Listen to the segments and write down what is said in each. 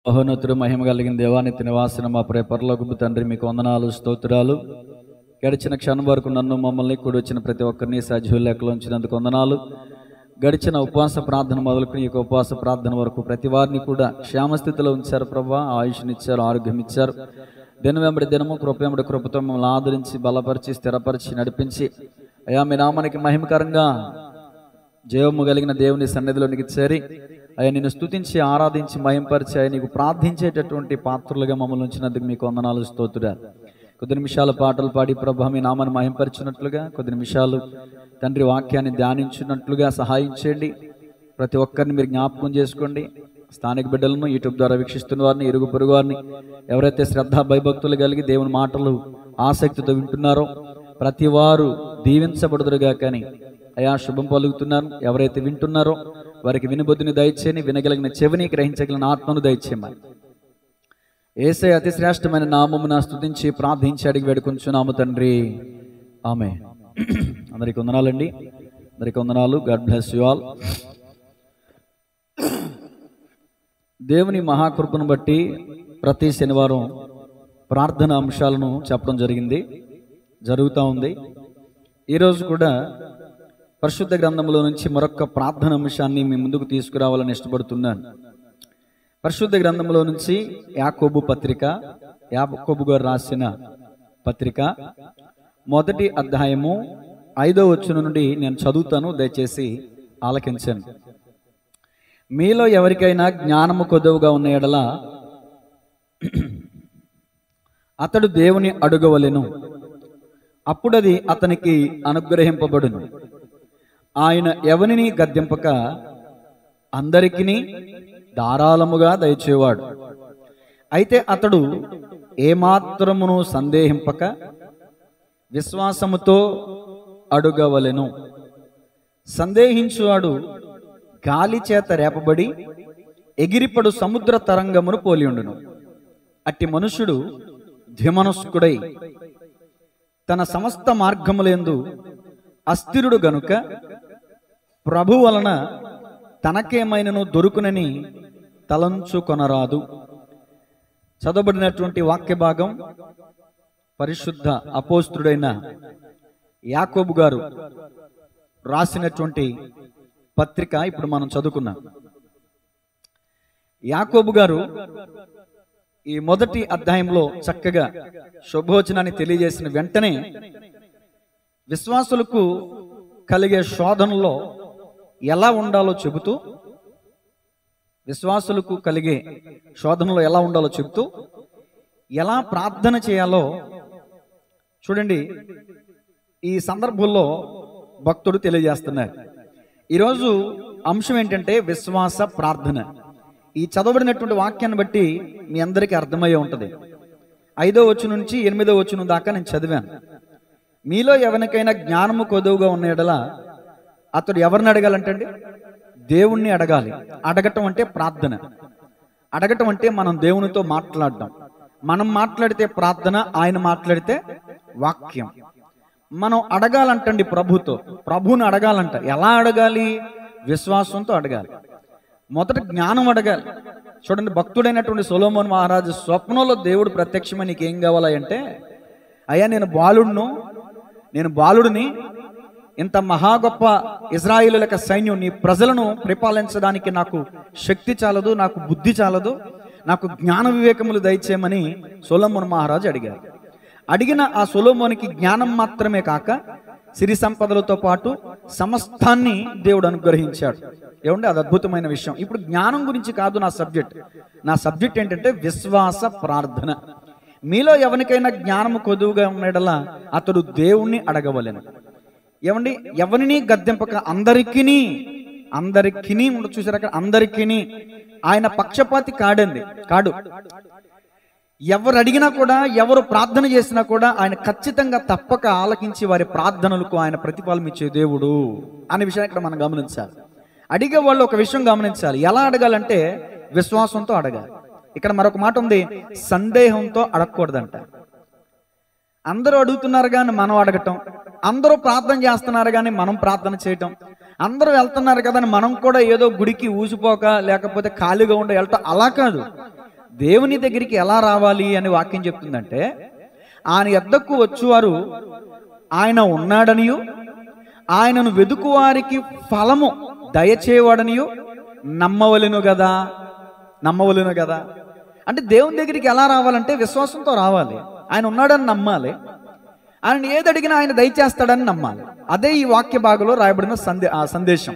మహోన్నతుడు మహిమ కలిగిన దేవానికి నివాసన మా పరలోకపు తండ్రి, మీకు వందనాలు, స్తోత్రాలు. గడిచిన క్షణం వరకు నన్ను మమ్మల్ని కూడి వచ్చిన ప్రతి ఒక్కరిని సజీవ లెక్కలో ఉంచినందుకు వందనాలు. గడిచిన ఉపవాస ప్రార్థన మొదలుకుని ఈ ఉపవాస ప్రార్థన వరకు ప్రతి వారిని కూడా క్షేమస్థితిలో ఉంచారు ప్రభా. ఆయుష్నిచ్చారు, ఆరోగ్యం ఇచ్చారు. దినం వెంబడి దినము కృప వెంబడి కృపతో మమ్మల్ని ఆదరించి బలపరిచి స్థిరపరిచి నడిపించి అయా మీ నామానికి మహిమకరంగా జీవము కలిగిన దేవుని సన్నిధిలోనికి చేరి అయ్యా నిన్ను స్తుతించి ఆరాధించి మహింపరిచి అయ్యా నీకు ప్రార్థించేటటువంటి పాత్రలుగా మమ్మల్ని ఉంచినందుకు మీకు వందనాలు, స్తోత్రాలు. కొద్ది నిమిషాలు పాటలు పాడి ప్రభా మీ నామాన్ని మహింపరిచినట్లుగా, కొద్ది నిమిషాలు తండ్రి వాక్యాన్ని ధ్యానించినట్లుగా సహాయం చేయండి. ప్రతి ఒక్కరిని మీరు జ్ఞాపకం చేసుకోండి. స్థానిక బిడ్డలను, యూట్యూబ్ ద్వారా వీక్షిస్తున్న వారిని, ఇరుగు పొరుగు వారిని, ఎవరైతే శ్రద్ధ భయభక్తులు కలిగి దేవుని మాటలు ఆసక్తితో వింటున్నారో ప్రతి వారు దీవించబడుదురుగా. కానీ అయా శుభం పలుకుతున్నాను. ఎవరైతే వింటున్నారో వారికి వినుబుద్ధిని దయచేయని, వినగలిగిన చెవిని, గ్రహించగలిగిన ఆత్మను దయచేయమని యేసయ్య అతి శ్రేష్టమైన నామమున స్తుతించి ప్రార్థించి అడిగి వేడుకొంచున్నాము తండ్రి, ఆమేన్. అందరికీ వందనాలండి. అందరికీ వందనాలు. God bless you all. దేవుని మహాకృపను బట్టి ప్రతి శనివారం ప్రార్థన అంశాలను చెప్పడం జరుగుతూ ఉంది. ఈరోజు కూడా పరిశుద్ధ గ్రంథంలో నుంచి మరొక ప్రార్థన అంశాన్ని మీ ముందుకు తీసుకురావాలని ఇష్టపడుతున్నాను. పరిశుద్ధ గ్రంథంలో నుంచి యాకోబు పత్రిక, యాకోబు గారు రాసిన పత్రిక 1వ అధ్యాయము 5వ వచనం నుండి నేను చదువుతాను, దయచేసి ఆలకించండి. మీలో ఎవరికైనా జ్ఞానము కొదువుగా ఉన్న ఎడల అతడు దేవుని అడుగవలెను, అప్పుడది అతనికి అనుగ్రహింపబడును. ఆయన ఎవరిని గద్దింపక అందరికీ ధారాళముగా దయచేవాడు. అయితే అతడు ఏమాత్రమును సందేహింపక విశ్వాసముతో అడుగవలెను. సందేహించువాడు గాలి చేత రేపబడి ఎగిరిపడు సముద్ర తరంగమును పోలియుండును. అట్టి మనుషుడు ద్విమనస్కుడై తన సమస్త మార్గములందు అస్థిరుడు గనుక ప్రభు వలన తనకేమైనను దొరుకునని తలంచుకొనరాదు. చదవబడినటువంటి వాక్య భాగం పరిశుద్ధ అపోస్తుడైన యాకోబు గారు రాసినటువంటి పత్రిక ఇప్పుడు మనం చదువుకున్నాం. యాకోబు గారు ఈ 1వ అధ్యాయంలో చక్కగా శుభవచనాన్ని తెలియజేసిన వెంటనే విశ్వాసులకు కలిగే శోధనలో ఎలా ఉండాలో చెబుతూ, విశ్వాసులకు కలిగే శోధనలో ఎలా ఉండాలో చెబుతూ, ఎలా ప్రార్థన చేయాలో చూడండి. ఈ సందర్భంలో భక్తుడు తెలియజేస్తున్నారు. ఈరోజు అంశం ఏంటంటే విశ్వాస ప్రార్థన. ఈ చదవబడినటువంటి వాక్యాన్ని బట్టి మీ అందరికీ అర్థమయ్యే ఉంటుంది. 5వ వచనం నుంచి 8వ వచనం దాకా నేను చదివాను. మీలో ఎవరికైనా జ్ఞానము కొదువుగా ఉన్న ఎడల అతడు ఎవరిని అడగాలంటండి? దేవుణ్ణి అడగాలి. అడగటం అంటే ప్రార్థన. అడగటం అంటే మనం దేవునితో మాట్లాడడం. మనం మాట్లాడితే ప్రార్థన, ఆయన మాట్లాడితే వాక్యం. మనం అడగాలంటండి ప్రభుని అడగాలంట. ఎలా అడగాలి? విశ్వాసంతో అడగాలి. మొదట జ్ఞానం అడగాలి. చూడండి, భక్తుడైనటువంటి సొలొమోను మహారాజు స్వప్నంలో దేవుడు ప్రత్యక్షమై నీకేం కావాలి అంటే, అయ్యా నేను బాలుడిని, ఇంత మహా గొప్ప ఇజ్రాయేలు యొక్క సైన్యం, నీ ప్రజలను పరిపాలించడానికి నాకు శక్తి చాలదు, నాకు బుద్ధి చాలదు, నాకు జ్ఞాన వివేకములు దయచేయమని సొలొమోను మహారాజు అడిగారు. అడిగిన ఆ సొలొమోనికి జ్ఞానం మాత్రమే కాక సిరి సంపదలతో పాటు సమస్తాన్ని దేవుడు అనుగ్రహించాడు. ఏమంటే అది అద్భుతమైన విషయం. ఇప్పుడు జ్ఞానం గురించి కాదు నా సబ్జెక్ట్ ఏంటంటే విశ్వాస ప్రార్థన. మీలో ఎవరికైనా జ్ఞానము కొదువుగా ఉన్నడలా అతడు దేవుణ్ణి అడగవలెను. ఏమండి, ఎవరిని గద్దెంపక అందరికీ ఉండదు. చూసారు అక్కడ, అందరికీ. ఆయన పక్షపాతి కాడు. ఎవరు అడిగినా కూడా, ఎవరు ప్రార్థన చేసినా కూడా ఆయన ఖచ్చితంగా తప్పక ఆలకించి వారి ప్రార్థనలకు ఆయన ప్రతిఫలం ఇచ్చే దేవుడు అనే విషయాన్ని ఇక్కడ మనం గమనించాలి. అడిగే వాళ్ళు ఒక విషయం గమనించాలి. ఎలా అడగాలంటే విశ్వాసంతో అడగాలి. ఇక్కడ మరొక మాట ఉంది, సందేహంతో అడగకూడదంట. అందరూ అడుగుతున్నారు కానీ మనం అడగటం, అందరూ ప్రార్థన చేస్తున్నారు కానీ మనం ప్రార్థన చేయటం, అందరూ వెళ్తున్నారు కదా మనం కూడా ఏదో గుడికి ఊసిపోక లేకపోతే ఖాళీగా ఉండే వెళ్ళటం, అలా కాదు. దేవుని దగ్గరికి ఎలా రావాలి అని వాక్యం చెప్తుందంటే, ఆయన యొద్దకు వచ్చువారు ఆయన ఉన్నాడనియు, ఆయనను వెదుకువారికి ఫలము దయచేవాడనియు నమ్మవలెను కదా. అంటే దేవుని దగ్గరికి ఎలా రావాలంటే విశ్వాసంతో రావాలి. ఆయన ఉన్నాడని నమ్మాలి. ఆయన ఏది అడిగినా ఆయన దయచేస్తాడని నమ్మాలి. అదే ఈ వాక్య భాగంలో రాయబడిన సందేశం.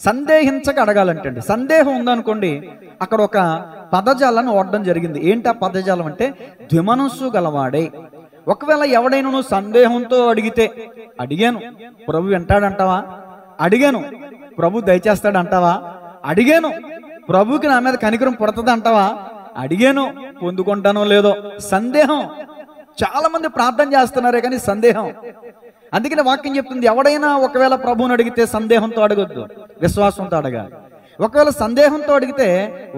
సందేహించక అడగాలంటే అండి, సందేహం ఉందనుకోండి, అక్కడ ఒక పదజాలను వాడడం జరిగింది. ఏంటి ఆ పదజాలం అంటే, ద్విమనస్సు గలవాడే. ఒకవేళ ఎవడైనా సందేహంతో అడిగితే, అడిగాను ప్రభు వింటాడంటావా, అడిగాను ప్రభు దయచేస్తాడంటావా, అడిగాను ప్రభుకి నా మీద కనికరం పుడుతుంది అంటావా, అడిగాను పొందుకుంటానో లేదో, సందేహం. చాలా మంది ప్రార్థన చేస్తున్నారే కానీ సందేహం. అందుకని వాక్యం చెప్తుంది, ఎవడైనా ఒకవేళ ప్రభువుని అడిగితే సందేహంతో అడగొద్దు, విశ్వాసంతో అడగాలి. ఒకవేళ సందేహంతో అడిగితే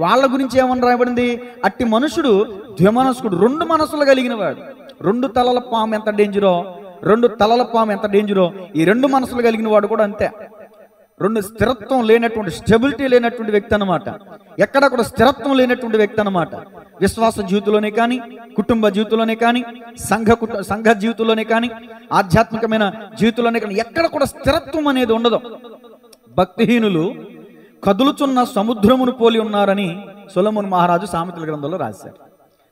వాళ్ళ గురించి ఏమని రాయబడింది, అట్టి మనుషుడు ద్విమనస్కుడు, 2 మనసులు కలిగిన వాడు. 2 తలల పాము ఎంత డేంజరో, 2 తలల పాము ఎంత డేంజరో, ఈ 2 మనసులు కలిగిన వాడు కూడా అంతే. 2 స్థిరత్వం లేనటువంటి, స్టెబిలిటీ లేనటువంటి వ్యక్తి అన్నమాట. ఎక్కడ కూడా స్థిరత్వం లేనటువంటి వ్యక్తి అన్నమాట. విశ్వాస జీవితంలోనే కానీ, కుటుంబ జీవితంలోనే కానీ, సంఘ జీవితంలోనే కానీ, ఆధ్యాత్మికమైన జీవితంలోనే కానీ ఎక్కడ కూడా స్థిరత్వం అనేది ఉండదు. భక్తిహీనులు కదులుచున్న సముద్రమును పోలి ఉన్నారని సొలొమోను మహారాజు సామెతల గ్రంథంలో రాశారు.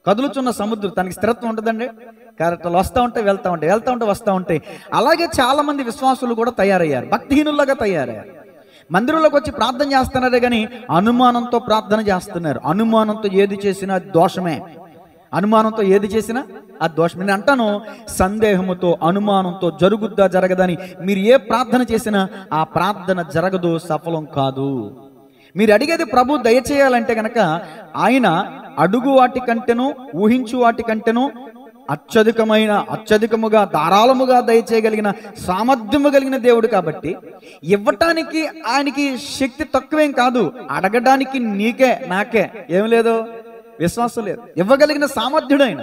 కదులుచున్న సముద్రం, తనకి స్థిరత్వం ఉంటుందండి. క్యారెక్టర్లు వస్తూ ఉంటాయి, వెళ్తూ ఉంటాయి, వస్తూ ఉంటాయి. అలాగే చాలా మంది విశ్వాసులు కూడా తయారయ్యారు, భక్తిహీనులుగా తయారయ్యారు. మందిరంలోకి వచ్చి ప్రార్థన చేస్తున్నారే కానీ అనుమానంతో ప్రార్థన చేస్తున్నారు. అనుమానంతో ఏది చేసినా దోషమే. అనుమానంతో ఏది చేసినా అది దోషమే. నేను అంటాను, సందేహముతో, అనుమానంతో జరుగుద్దా జరగదని మీరు ఏ ప్రార్థన చేసినా ఆ ప్రార్థన జరగదు, సఫలం కాదు. మీరు అడిగేది ప్రభు దయచేయాలంటే గనక ఆయన అడుగు వాటి కంటేను, ఊహించు వాటి కంటేను అత్యధికముగా ధారాళముగా దయచేయగలిగిన సామర్థ్యము కలిగిన దేవుడు కాబట్టి ఇవ్వటానికి ఆయనకి శక్తి తక్కువేం కాదు. అడగడానికి నీకే నాకే ఏం లేదు, విశ్వాసం లేదు. ఇవ్వగలిగిన సామర్థ్యుడైన,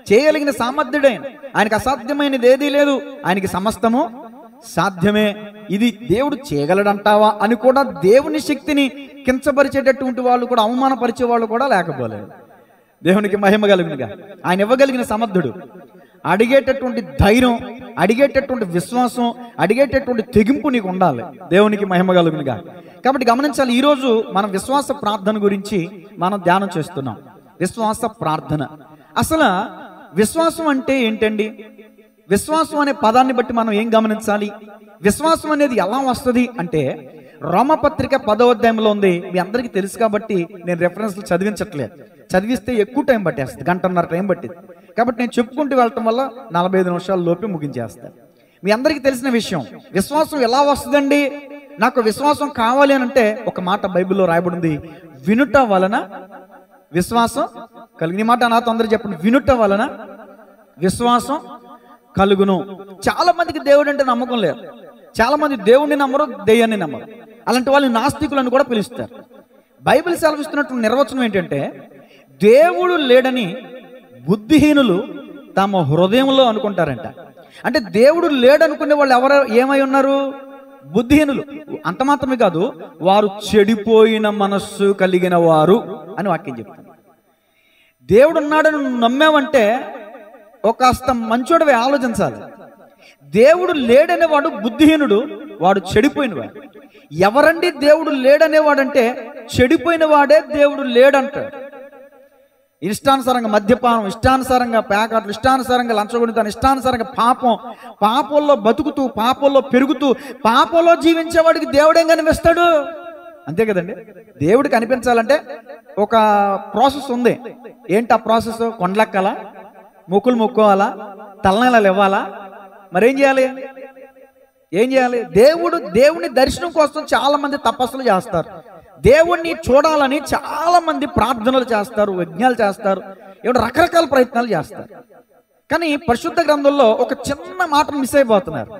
చేయగలిగిన సామర్థ్యుడైన, ఆయనకి అసాధ్యమైనది ఏదీ లేదు, ఆయనకి సమస్తము సాధ్యమే. ఇది దేవుడు చేయగలడంటావా అని కూడా దేవుని శక్తిని కించపరిచేటటువంటి వాళ్ళు కూడా, అవమానపరిచే వాళ్ళు కూడా లేకపోలేదు. దేవునికి మహిమ కలుగునుగా. ఆయన ఇవ్వగలిగిన సమర్థుడు. అడిగేటటువంటి ధైర్యం, అడిగేటటువంటి విశ్వాసం, అడిగేటటువంటి తెగింపు నీకు ఉండాలి. దేవునికి మహిమ కలుగునుగా. కాబట్టి గమనించాలి, ఈరోజు మనం విశ్వాస ప్రార్థన గురించి మనం ధ్యానం చేస్తున్నాం. విశ్వాస ప్రార్థన. అసలు విశ్వాసం అంటే ఏంటండి? విశ్వాసం అనే పదాన్ని బట్టి మనం ఏం గమనించాలి? విశ్వాసం అనేది ఎలా వస్తుంది అంటే, రోమపత్రిక 10వ అధ్యాయంలో ఉంది. మీ అందరికీ తెలుసు కాబట్టి నేను రెఫరెన్స్లు చదివించట్లేదు. చదివిస్తే ఎక్కువ టైం పట్టేస్తుంది, 1.5 గంట టైం పట్టింది. కాబట్టి నేను చెప్పుకుంటూ వెళ్ళటం వల్ల 45 నిమిషాల లోపే ముగించేస్తాను. మీ అందరికీ తెలిసిన విషయం. విశ్వాసం ఎలా వస్తుందండి? నాకు విశ్వాసం కావాలి అని అంటే ఒక మాట బైబిల్లో రాయబడింది, వినుట వలన విశ్వాసం కలుగును. ఈ మాట నాతో అందరూ చెప్పండి, వినుట వలన విశ్వాసం కలుగును. చాలా మందికి దేవుడు అంటే నమ్మకం లేదు. చాలా మంది దేవుడిని నమ్మరు, దెయ్యాన్ని నమ్మరు. అలాంటి వాళ్ళు నాస్తికులను కూడా పిలుస్తారు. బైబిల్ సెలవిస్తున్నటువంటి నిర్వచనం ఏంటంటే, దేవుడు లేడని బుద్ధిహీనులు తమ హృదయంలో అనుకుంటారంట. అంటే దేవుడు లేడనుకునే వాళ్ళు ఏమై ఉన్నారు? బుద్ధిహీనులు. అంత మాత్రమే కాదు, వారు చెడిపోయిన మనస్సు కలిగిన వారు అని వాక్యం చెప్తారు. దేవుడు ఉన్నాడని నువ్వు నమ్మావంటే ఒక కాస్త మంచోడివే ఆలోచించాలి. దేవుడు లేడనేవాడు బుద్ధిహీనుడు, వాడు చెడిపోయినవాడు. ఎవరండి దేవుడు లేడనేవాడంటే చెడిపోయిన వాడే దేవుడు లేడంటాడు. ఇష్టానుసారంగా మద్యపానం, ఇష్టానుసారంగా పేకాట్లు, ఇష్టానుసారంగా లంచగొనితనం, ఇష్టానుసారంగా పాపంలో బతుకుతూ, పాపంలో పెరుగుతూ, పాపంలో జీవించేవాడికి దేవుడేం కనిపిస్తాడు? అంతే కదండి. దేవుడికి కనిపించాలంటే ఒక ప్రాసెస్ ఉంది. ఏంటి ఆ ప్రాసెస్? కొండలెక్కాలా, మొక్కులు మొక్కోవాలా, తలనీలాలు ఇవ్వాలా, మరేం చేయాలి? దేవుని దర్శనం కోసం చాలా మంది తపస్సులు చేస్తారు. దేవుణ్ణి చూడాలని చాలా మంది ప్రార్థనలు చేస్తారు, యజ్ఞాలు చేస్తారు, ఏమిటో రకరకాల ప్రయత్నాలు చేస్తారు. కానీ పరిశుద్ధ గ్రంథంలో ఒక చిన్న మాటను మిస్ అయిపోతున్నారు.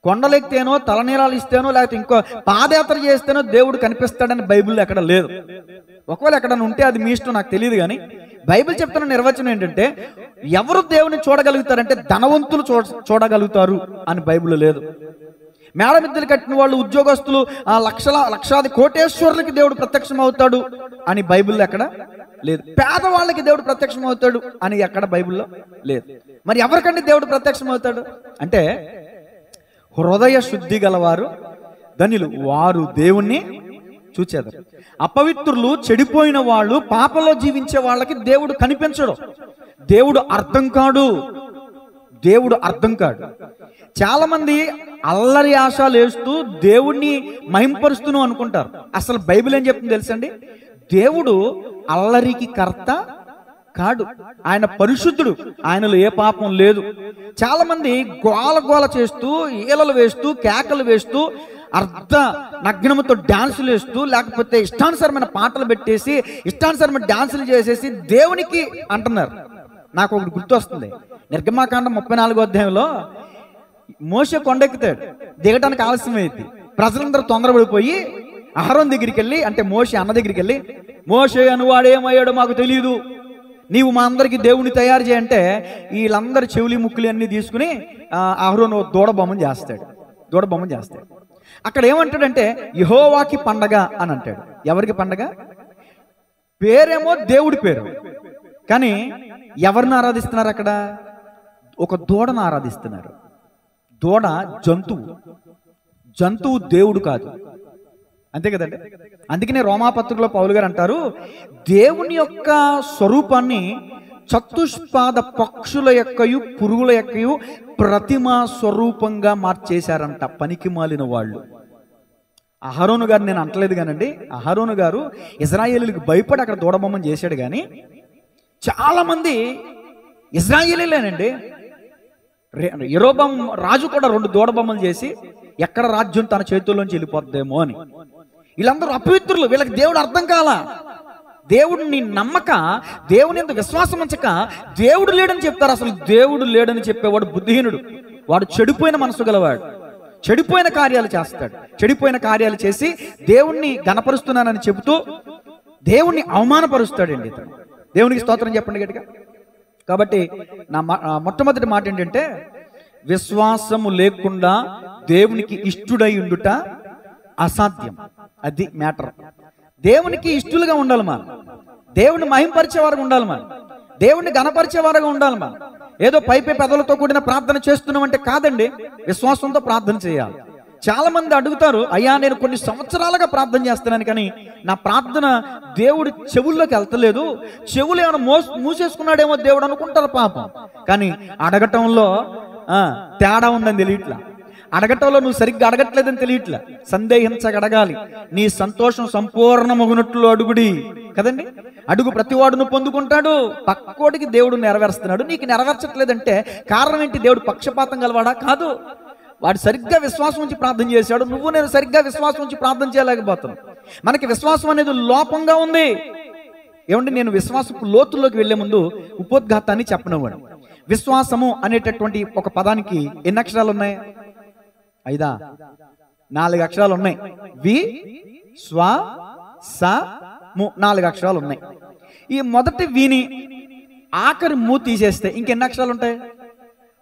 కొండలెక్కితేనో, తలనీలాలు ఇస్తేనో, లేకపోతే ఇంకో పాదయాత్ర చేస్తేనో దేవుడు కనిపిస్తాడని బైబిల్లో ఎక్కడ లేదు. ఒకవేళ ఎక్కడన్నా ఉంటే అది మీ ఇష్టం, నాకు తెలియదు. కానీ బైబిల్ చెప్తున్న నిర్వచనం ఏంటంటే, ఎవరు దేవుని చూడగలుగుతారంటే ధనవంతులు చూడగలుగుతారు అని బైబిల్లో లేదు. మేడ మిద్దెలు కట్టిన వాళ్ళు, ఉద్యోగస్తులు, లక్షాది కోటేశ్వరులకి దేవుడు ప్రత్యక్షం అవుతాడు అని బైబిల్లో ఎక్కడ లేదు. పేదవాళ్ళకి దేవుడు ప్రత్యక్షం అవుతాడు అని ఎక్కడ బైబిల్లో లేదు. మరి ఎవరికంటే దేవుడు ప్రత్యక్షం అవుతాడు అంటే, హృదయ శుద్ధి గలవారు ధన్యులు, వారు దేవుణ్ణి చూచేదారు. అపవిత్రులు, చెడిపోయిన వాళ్ళు, పాపంలో జీవించే వాళ్ళకి దేవుడు కనిపించడు. దేవుడు అర్థం కాడు. దేవుడు అర్థం కాడు. చాలా మంది అల్లరి ఆశలు వేస్తూ దేవుణ్ణి మహింపరుస్తూను అనుకుంటారు. అసలు బైబిల్ ఏం చెప్తుంది తెలుసండి? దేవుడు అల్లరికి కర్త కాడు. ఆయన పరిశుద్ధుడు, ఆయనలో ఏ పాపం లేదు. చాలా మంది గోల చేస్తూ, ఈలలు వేస్తూ, కేకలు వేస్తూ, అర్ధ నగ్నముతో డాన్సులు వేస్తూ, లేకపోతే ఇష్టానుసరమైన పాటలు పెట్టేసి, ఇష్టానుసరమైన డాన్సులు చేసేసి దేవునికి అంటున్నారు. నాకు ఒకటి గుర్తొస్తుంది. నిర్గమాకాండం 34వ అధ్యాయంలో మోషే కొండెక్కుతాడు, దిగటానికి ఆలస్యమైంది. ప్రజలందరూ తొందరపడిపోయి అహరోన్ దగ్గరికి వెళ్ళి, అంటే మోషే అన్న దగ్గరికి వెళ్ళి, మోషే అనువాడేమయ్యాడో మాకు తెలియదు, నీవు మా అందరికి దేవుని తయారు చేయంటే, వీళ్ళందరూ చెవులి ముక్కులు అన్నీ తీసుకుని అహరోన్ దూడ బొమ్మను చేస్తాడు. అక్కడ ఏమంటాడంటే, యెహోవాకి పండగ అని అంటాడు. ఎవరికి పండగ? పేరేమో దేవుడి పేరు, కానీ ఎవరిని ఆరాధిస్తున్నారు? అక్కడ ఒక దూడను ఆరాధిస్తున్నారు. దూడ జంతువు దేవుడు కాదు. అంతే కదండి. అందుకనే రోమాపత్రికలో పౌలు గారు అంటారు, దేవుని యొక్క స్వరూపాన్ని చతుష్పాద పక్షుల యొక్కయు పురుగుల యొక్కయు ప్రతిమా స్వరూపంగా మార్చేశారంట పనికి మాలిన వాళ్ళు. అహరోను గారు నేను అంటలేదు కానండి, అహరోను గారు ఇజ్రాయేలీలకు భయపడి అక్కడ దూడబొమ్మను చేశాడు. కానీ చాలా మంది ఇజ్రాయేలీలేనండి. యెరోబాము రాజు కూడా 2 దూడబొమ్మలు చేసి, ఎక్కడ రాజ్యం తన చేతుల్లోంచి వెళ్ళిపోద్దేమో అని. వీళ్ళందరూ అపవిత్రులు, వీళ్ళకి దేవుడు అర్థం కాల. దేవుడిని నమ్మక, దేవుని యందు విశ్వాసం ఉంచక దేవుడు లేడని చెప్తారు. అసలు దేవుడు లేడని చెప్పేవాడు బుద్ధిహీనుడు. వాడు చెడిపోయిన మనసు గలవాడు, చెడిపోయిన కార్యాలు చేస్తాడు. చెడిపోయిన కార్యాలు చేసి దేవుణ్ణి గణపరుస్తున్నానని చెబుతూ దేవుణ్ణి అవమానపరుస్తాడండి ఇతను. దేవునికి స్తోత్రం చెప్పండి గట్టిగా. కాబట్టి నా మొట్టమొదటి మాట ఏంటంటే, విశ్వాసము లేకుండా దేవునికి ఇష్టుడై ఉండుట అసాధ్యం. అది మ్యాటర్. దేవునికి ఇష్టలుగా ఉండాలి మనం, దేవుని మహింపరిచేవారుగా ఉండాలి మనం, దేవుణ్ణి గణపరిచేవారుగా ఉండాలి మనం. ఏదో పై పెదవులతో కూడిన ప్రార్థన చేస్తున్నామంటే కాదండి, విశ్వాసంతో ప్రార్థన చేయాలి. చాలా మంది అడుగుతారు, అయ్యా నేను కొన్ని సంవత్సరాలుగా ప్రార్థన చేస్తున్నాను, కానీ నా ప్రార్థన దేవుడి చెవుల్లోకి వెళ్తలేదు, చెవులు ఏమైనా మూసేసుకున్నాడేమో దేవుడు అనుకుంటారు పాపం. కానీ అడగటంలో తేడా ఉందని తెలియట్లా, అడగటంలో నువ్వు సరిగ్గా అడగట్లేదని తెలియట్లా. సందేహించగడగాలి. నీ సంతోషం సంపూర్ణమగునట్లు అడుగుడి కదండి. అడుగు ప్రతివాడును పొందుకుంటాడు. పక్కోడికి దేవుడు నెరవేరుస్తున్నాడు, నీకు నెరవేర్చట్లేదంటే కారణం ఏంటి? దేవుడు పక్షపాతం గలవాడా? కాదు. వాడు సరిగ్గా విశ్వాసం ఉంచి ప్రార్థన చేశాడు, నువ్వు నేను సరిగ్గా విశ్వాసం ఉంచి ప్రార్థన చేయలేకపోతున్నాం. మనకి విశ్వాసం అనేది లోపంగా ఉంది. ఏమంటే, నేను విశ్వాసపు లోతుల్లోకి వెళ్లే ముందు ఉపోద్ఘాతాన్ని చెప్పనివ్వండి. విశ్వాసము అనేటటువంటి ఒక పదానికి ఎన్ని అక్షరాలు ఉన్నాయి? 5, 4 అక్షరాలు ఉన్నాయి. వి స్వ స ము 4 అక్షరాలు ఉన్నాయి. ఈ మొదటి విని ఆఖరి ము తీసేస్తే ఇంకెన్ని అక్షరాలు ఉంటాయి?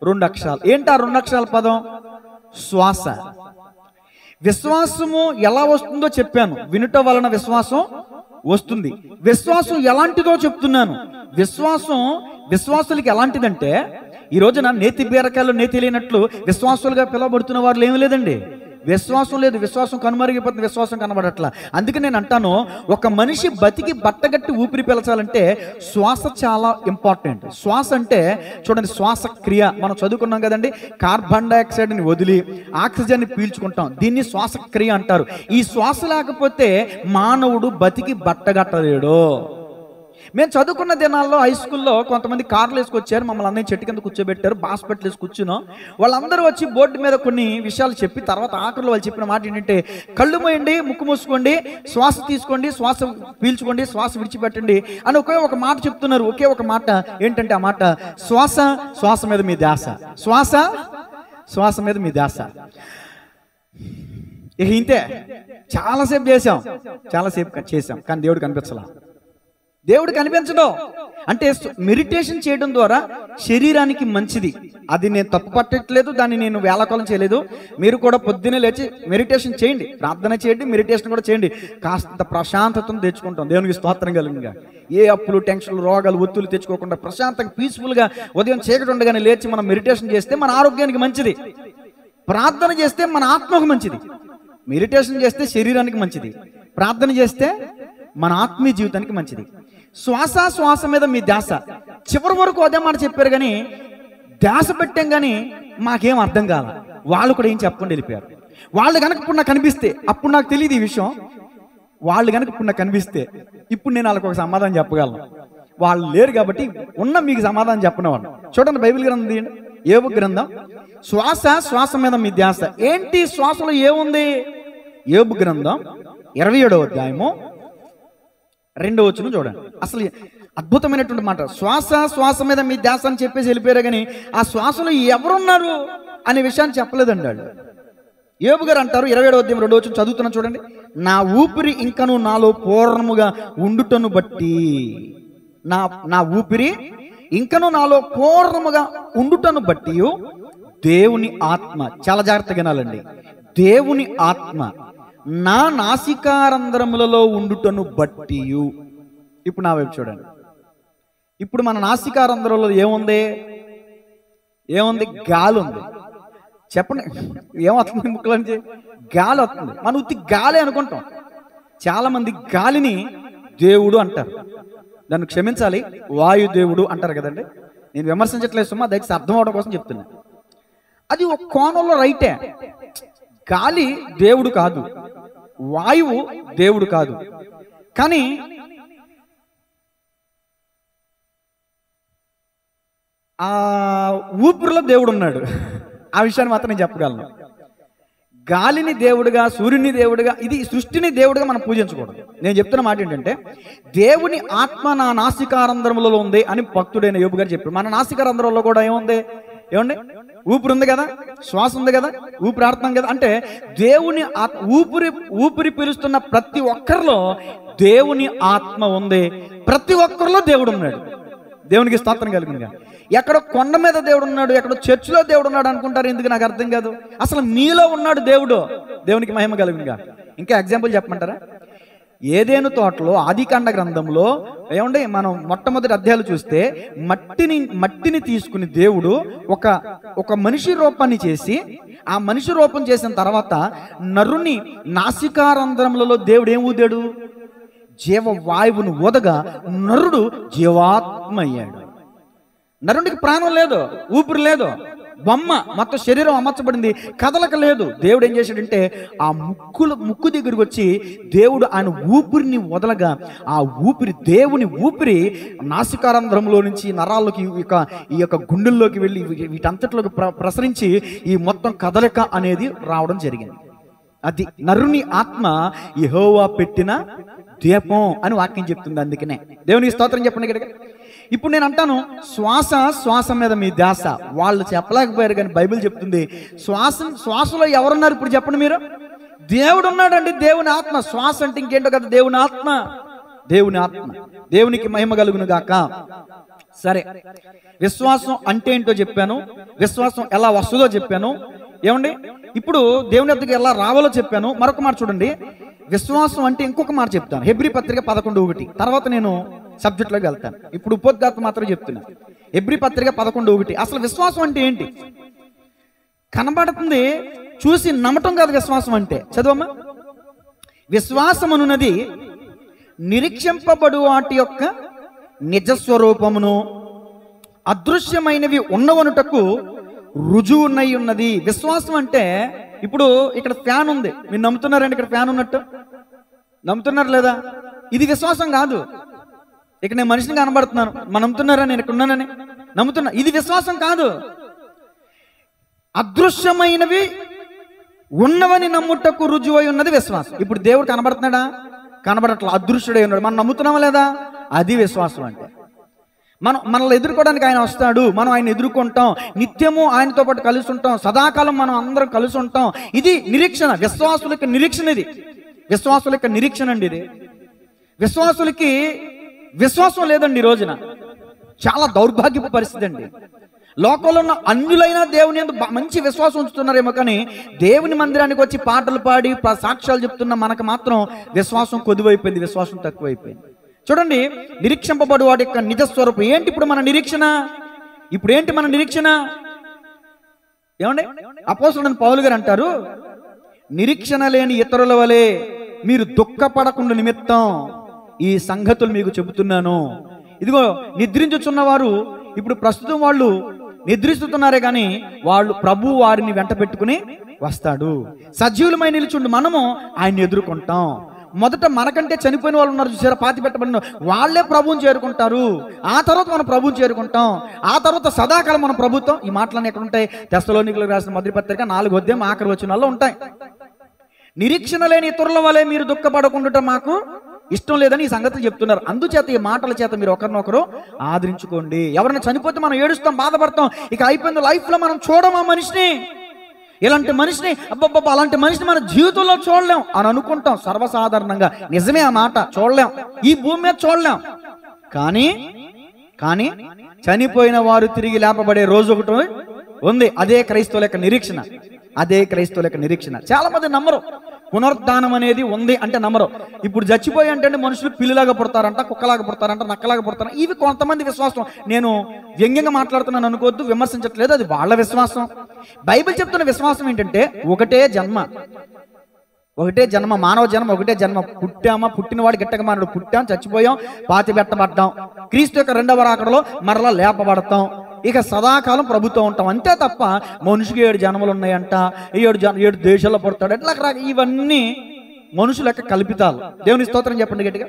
2 అక్షరాలు. ఏంటి ఆ 2 అక్షరాల పదం? శ్వాస. విశ్వాసము ఎలా వస్తుందో చెప్పాను. వినుట వలన విశ్వాసం వస్తుంది. విశ్వాసం ఎలాంటిదో చెప్తున్నాను. విశ్వాసులకి ఎలాంటిదంటే, ఈ రోజున నేతి బీరకాయలు నేతి లేనట్లు విశ్వాసులుగా పిలువబడుతున్న వారు ఏమీ లేదండి. విశ్వాసం లేదు, విశ్వాసం కనుమరిగిపోతుంది, విశ్వాసం కనబడట్లా. అందుకే నేను అంటాను, ఒక మనిషి బతికి బట్టగట్టి ఊపిరి పీల్చాలంటే శ్వాస చాలా ఇంపార్టెంట్. శ్వాస అంటే చూడండి, శ్వాసక్రియ మనం చదువుకున్నాం కదండి. కార్బన్ డైఆక్సైడ్ని వదిలి ఆక్సిజన్ని పీల్చుకుంటాం, దీన్ని శ్వాసక్రియ అంటారు. ఈ శ్వాస లేకపోతే మానవుడు బతికి బట్టగట్టలేడు. మేము చదువుకున్న దినాల్లో హై స్కూల్లో కొంతమంది కార్లు వేసుకొచ్చారు, మమ్మల్ని అందరినీ చెట్టు కింద కూర్చోబెట్టారు, హాస్పిటల్ వేసి కూర్చున్నాం. వాళ్ళందరూ వచ్చి బోర్డు మీద కొన్ని విషయాలు చెప్పి, తర్వాత ఆఖరిలో వాళ్ళు చెప్పిన మాట ఏంటంటే, కళ్ళు మూయండి, ముక్కు మూసుకోండి, శ్వాస తీసుకోండి, శ్వాస పీల్చుకోండి, శ్వాస విడిచిపెట్టండి అని ఒకే ఒక మాట చెప్తున్నారు. ఒకే ఒక మాట ఏంటంటే, ఆ మాట శ్వాస మీద మీ ధ్యాస, శ్వాస మీద మీ ధ్యాస. ఇక ఇంతే. చాలాసేపు చేసాం, కానీ దేవుడు కనిపించలా. దేవుడు కనిపించడం. అంటే మెడిటేషన్ చేయడం ద్వారా శరీరానికి మంచిది. అది నేను తప్పు పట్టట్లేదు, దాన్ని నేను వేళాకాలం చేయలేదు. మీరు కూడా పొద్దున్నే లేచి మెడిటేషన్ చేయండి, ప్రార్థన చేయండి, మెడిటేషన్ కూడా చేయండి. కాస్త ప్రశాంతతను తెచ్చుకుంటాం. దేవునికి స్తోత్రం కలుగునుగా. ఏ అప్పులు, టెన్షన్లు, రోగాలు, ఒత్తులు తెచ్చుకోకుండా ప్రశాంతంగా పీస్ఫుల్గా ఉదయం చీకటి ఉండగానే లేచి మనం మెడిటేషన్ చేస్తే మన ఆరోగ్యానికి మంచిది. ప్రార్థన చేస్తే మన ఆత్మకు మంచిది. మెడిటేషన్ చేస్తే శరీరానికి మంచిది, ప్రార్థన చేస్తే మన ఆత్మీయ జీవితానికి మంచిది. శ్వాస మీద మీ ధ్యాస. చివరి వరకు అదే మాట చెప్పారు, కానీ ధ్యాస పెట్టాం కానీ మాకేం అర్థం కాల. వాళ్ళు కూడా ఏం చెప్పకుండా వెళ్ళిపోయారు. వాళ్ళు కనుక ఇప్పుడు నాకు కనిపిస్తే, అప్పుడు నాకు తెలియదు ఈ విషయం, వాళ్ళు కనుక ఇప్పుడు నాకు కనిపిస్తే ఇప్పుడు నేను వాళ్ళకి ఒక సమాధానం చెప్పగలను. వాళ్ళు లేరు కాబట్టి ఉన్న మీకు సమాధానం చెప్పినవాళ్ళు. చూడండి, బైబిల్ గ్రంథం తీయండి, యోబు గ్రంథం. శ్వాస మీద మీ ధ్యాస. ఏంటి శ్వాసలో ఏముంది? యోబు గ్రంథం 27వ అధ్యాయము 2వ వచనం చూడండి. అసలు అద్భుతమైనటువంటి మాట. శ్వాస మీద మీ ధ్యాస అని చెప్పేసి వెళ్ళిపోయారు, కానీ ఆ శ్వాసలో ఎవరున్నారు అనే విషయాన్ని చెప్పలేదండి వాళ్ళు. యోబు గారు అంటారు 27వ అధ్యాయం 2వ వచనం చదువుతున్నా చూడండి. నా ఊపిరి ఇంకను నాలో పూర్ణముగా ఉండుటను బట్టి, నా ఊపిరి ఇంకను నాలో పూర్ణముగా ఉండుటను బట్టి దేవుని ఆత్మ, చాలా జాగ్రత్తగా వినాలండి, దేవుని ఆత్మ నా నాసికారంధ్రములలో ఉండుటను బట్టి. ఇప్పుడు నా వైపు చూడండి. ఇప్పుడు మన నాసికారంధ్రంలో ఏముంది? గాలి ఉంది. చెప్పండి, ఏమవుతుంది? ముక్కలోంచి గాలి వస్తుంది. మనం ఉత్తి గాలి అనుకుంటాం. చాలా మంది గాలిని దేవుడు అంటారు. దాన్ని క్షమించాలి, వాయుదేవుడు అంటారు కదండి. నేను విమర్శించట్లేదు సుమా, దయచేసి అర్థం అవడం కోసం చెప్తున్నా. అది ఒక కోణంలో రైటే. గాలి దేవుడు కాదు, వాయువు దేవుడు కాదు. కానీ ఆ ఊపిరిలో దేవుడు ఉన్నాడు. ఆ విషయాన్ని మాత్రం నేను చెప్పగలను. గాలిని దేవుడుగా, సూర్యుని దేవుడుగా, ఇది సృష్టిని దేవుడుగా మనం పూజించకూడదు. నేను చెప్తున్న మాట ఏంటంటే, దేవుని ఆత్మ నా నాసికారంధ్రములలో ఉంది అని భక్తుడైన యోబు గారు చెప్పారు. మన నాసికారంధ్రంలో కూడా ఏముంది? ఏమండి? ఊపిరి ఉంది కదా, శ్వాస ఉంది కదా, ఊపిరి ఆడుతున్నాం కదా. అంటే దేవుని ఊపిరి పీలుస్తున్న ప్రతి ఒక్కరిలో దేవుని ఆత్మ ఉంది. ప్రతి ఒక్కరిలో దేవుడు ఉన్నాడు. దేవునికి స్తోత్రం కలుగునుగా. ఎక్కడో కొండ మీద దేవుడు ఉన్నాడు, ఎక్కడో చర్చిలో దేవుడు ఉన్నాడు అనుకుంటారు. ఎందుకు నాకు అర్థం కాదు. అసలు మీలో ఉన్నాడు దేవుడు. దేవునికి మహిమ కలుగునుగా. ఇంకా ఎగ్జాంపుల్ చెప్పమంటారా? ఏదేను తోటలో ఆదికాండ గ్రంథంలో ఏమండి, మనం మొట్టమొదటి అధ్యాయాలు చూస్తే మట్టిని తీసుకుని దేవుడు ఒక మనిషి రూపాన్ని చేసి, ఆ మనిషి రూపం చేసిన తర్వాత నరుని నాసికారంధ్రములలో దేవుడు ఏం ఊదాడు? జీవవాయువును ఊదగా నరుడు జీవాత్మ అయ్యాడు. నరుడికి ప్రాణం లేదు, ఊపిరి లేదు, బొమ్మ మొత్తం శరీరం అమర్చబడింది, కదలక లేదు. దేవుడు ఏం చేశాడంటే ఆ ముక్కు దగ్గరికి వచ్చి దేవుడు ఆయన ఊపిరిని వదలగా ఆ ఊపిరి, దేవుని ఊపిరి నాసికారంధ్రంలో నుంచి నరాల్లోకి, ఈ యొక్క గుండెల్లోకి వెళ్ళి వీటంతట్లోకి ప్రసరించి ఈ మొత్తం కదలిక అనేది రావడం జరిగింది. అది నరుని ఆత్మ యెహోవా పెట్టిన దీపం అని వాక్యం చెప్తుంది. అందుకనే దేవునికి స్తోత్రం చెప్పండి. ఇక్కడ ఇప్పుడు నేను అంటాను, శ్వాస మీద మీ ధ్యాస. వాళ్ళు చెప్పలేకపోయారు, కానీ బైబిల్ చెప్తుంది. శ్వాసలో ఎవరున్నారు ఇప్పుడు చెప్పండి మీరు? దేవుడు ఉన్నాడండి, దేవుని ఆత్మ. శ్వాస అంటే ఇంకేంటో కదా, దేవుని ఆత్మ. దేవునికి మహిమ కలుగును గాక. సరే, విశ్వాసం అంటే ఏంటో చెప్పాను, విశ్వాసం ఎలా వస్తుందో చెప్పాను. ఏమండి, ఇప్పుడు దేవుని వద్దకు ఎలా రావాలో చెప్పాను. మరొక మాట చూడండి, విశ్వాసం అంటే ఇంకొక మాట చెప్తాను. హెబ్రీ పత్రిక 11:1 తర్వాత నేను సబ్జెక్ట్లోకి వెళ్తాను. ఇప్పుడు ఉపోద్ఘాతం మాత్రం చెప్తున్నా. హెబ్రీ పత్రిక 11:1. అసలు విశ్వాసం అంటే ఏంటి? కనబడుతుంది, చూసి నమ్మటం కాదు విశ్వాసం అంటే. చదవమ్మా. విశ్వాసమనున్నది నిరీక్షింపబడు వాటి యొక్క నిజస్వరూపమును అదృశ్యమైనవి ఉన్నవనుటకు రుజువునై ఉన్నది. విశ్వాసం అంటే, ఇప్పుడు ఇక్కడ ఫ్యాన్ ఉంది, మీరు నమ్ముతున్నారండి? ఇక్కడ ఫ్యాన్ ఉన్నట్టు నమ్ముతున్నారు లేదా? ఇది విశ్వాసం కాదు. ఇక్కడ నేను మనిషిని కనబడుతున్నాను, మనం నమ్ముతున్నారా నేను ఇక్కడ ఉన్నానని? నమ్ముతున్నా. ఇది విశ్వాసం కాదు. అదృశ్యమైనవి ఉన్నవని నమ్ముటకు రుజువై ఉన్నది విశ్వాసం. ఇప్పుడు దేవుడు కనబడుతున్నాడా? కనబడట్లా, అదృశ్యుడై ఉన్నాడు. మనం నమ్ముతున్నామా లేదా? అది విశ్వాసం అంటే. మనల్ని ఎదుర్కోవడానికి ఆయన వస్తాడు, మనం ఆయన ఎదుర్కొంటాం, నిత్యము ఆయనతో పాటు కలిసి ఉంటాం, సదాకాలం మనం అందరం కలిసి ఉంటాం. ఇది నిరీక్షణ, విశ్వాసుల యొక్క నిరీక్షణ. ఇది విశ్వాసుల యొక్క నిరీక్షణ అండి. ఇది విశ్వాసులకి విశ్వాసం లేదండి ఈ రోజున. చాలా దౌర్భాగ్యపు పరిస్థితి అండి. లోకంలో ఉన్న అన్యులైన దేవుని యందు మంచి విశ్వాసం ఉంచుతున్నారేమో, కానీ దేవుని మందిరానికి వచ్చి పాటలు పాడి సాక్ష్యాలు చెప్తున్న మనకు మాత్రం విశ్వాసం కొద్దువైపోయింది, విశ్వాసం తక్కువైపోయింది. చూడండి, నిరీక్షింపబడు వాడి యొక్క నిజస్వరూపం ఏంటి? ఇప్పుడు మన నిరీక్షణ, ఏమండి? అపోస్తలుడైన పౌలు గారు అంటారు, నిరీక్షణ లేని ఇతరుల వలె మీరు దుఃఖపడకుండా నిమిత్తం ఈ సంగతులు మీకు చెబుతున్నాను. ఇదిగో నిద్రించుచున్నవారు, ఇప్పుడు ప్రస్తుతం వాళ్ళు నిద్రిస్తున్నారే కానీ వాళ్ళు ప్రభు వారిని వెంట పెట్టుకుని వస్తాడు. సజీవులమై నిలుచుండు మనము ఆయన్ని ఎదుర్కొంటాం. మొదట మనకంటే చనిపోయిన వాళ్ళు ఉన్నారు చూసారా, పాతి పెట్టబడిన వాళ్ళే ప్రభువుని చేరుకుంటారు. ఆ తర్వాత మనం ప్రభువుని చేరుకుంటాం. ఆ తర్వాత సదాకాలం మన ప్రభుత్వం. ఈ మాటలన్నీ ఎక్కడ ఉంటాయి? తెస్సలోనికీయులకు రాసిన మొదటి పత్రిక 4వ అధ్యాయం ఆఖరి వచనాల్లో ఉంటాయి. నిరీక్షణ లేని ఇతరుల వలె మీరు దుఃఖపడకుండా మాకు ఇష్టం లేదని ఈ సంగతులు చెప్తున్నారు. అందుచేత ఈ మాటల చేత మీరు ఒకరినొకరు ఆదరించుకోండి. ఎవరైనా చనిపోతే మనం ఏడుస్తాం, బాధపడతాం, ఇక అయిపోయింది లైఫ్లో మనం చూడమా మనిషిని, ఇలాంటి మనిషిని, అబ్బబ్బబ్బా అలాంటి మనిషిని మన జీవితంలో చూడలేం అని అనుకుంటాం సర్వసాధారణంగా. నిజమే ఆ మాట, చూడలేం, ఈ భూమి మీద చూడలేం. కానీ చనిపోయిన వారు తిరిగి లేపబడే రోజు ఒకటి ఉంది. అదే క్రైస్తవుల యొక్క నిరీక్షణ. చాలా మంది నమ్మరు. పునరుద్ధానం అనేది ఉంది అంటే నమ్మరు. ఇప్పుడు చచ్చిపోయి అంటే మనుషులు పిల్లిలాగా పుడతారంట, కుక్కలాగా పుడతారంట, నక్కలాగా పుడతారంట. ఇవి కొంతమంది విశ్వాసం. నేను వ్యంగ్యంగా మాట్లాడుతున్నాను అనుకోవద్దు, విమర్శించట్లేదు, అది వాళ్ళ విశ్వాసం. బైబిల్ చెప్తున్న విశ్వాసం ఏంటంటే ఒకటే జన్మ, మానవ జన్మ ఒకటే జన్మ. పుట్టామా, పుట్టినవాడు గిట్టక మానడు, పుట్టాం, చచ్చిపోయాం, పాతి పెట్టబడ్డాం, క్రీస్తు యొక్క రెండవ రాకడలో మరలా లేపబడతాం, ఇక సదాకాలం ప్రభుత్వం ఉంటాం. అంతే తప్ప మనిషికి 7 జన్మలు ఉన్నాయంట, 7 దేశాల్లో పుడతాడు, ఎట్లా ఇవన్నీ మనుషుల యొక్క కల్పితాలు. దేవుని స్తోత్రం చెప్పండి గట్టిగా.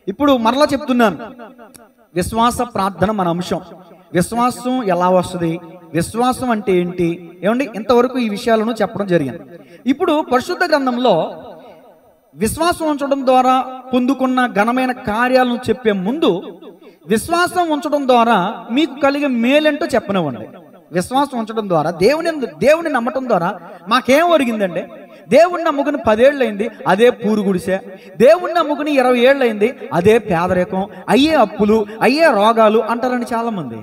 ఇప్పుడు మరలా చెప్తున్నాను, విశ్వాస ప్రార్థన మన అంశం. విశ్వాసం ఎలా వస్తుంది, విశ్వాసం అంటే ఏంటి, ఏమండి? ఇంతవరకు ఈ విషయాలను చెప్పడం జరిగింది. ఇప్పుడు పరిశుద్ధ గ్రంథంలో విశ్వాసం ఉంచడం ద్వారా పొందుకున్న ఘనమైన కార్యాలను చెప్పే ముందు విశ్వాసం ఉంచడం ద్వారా మీకు కలిగే మేలేంటో చెప్పనివ్వండి. విశ్వాసం ఉంచడం ద్వారా దేవుని నమ్మటం ద్వారా మాకేం ఒరిగిందండి? దేవుణ్ణి నమ్ముకుని 10 ఏళ్ళు అయింది, అదే పూరు గుడిసే. దేవుణ్ణి నమ్ముకుని 20 ఏళ్ళు అయింది, అదే పేదరికం, అయ్యే అప్పులు, అయ్యే రోగాలు అంటారండి చాలా మంది.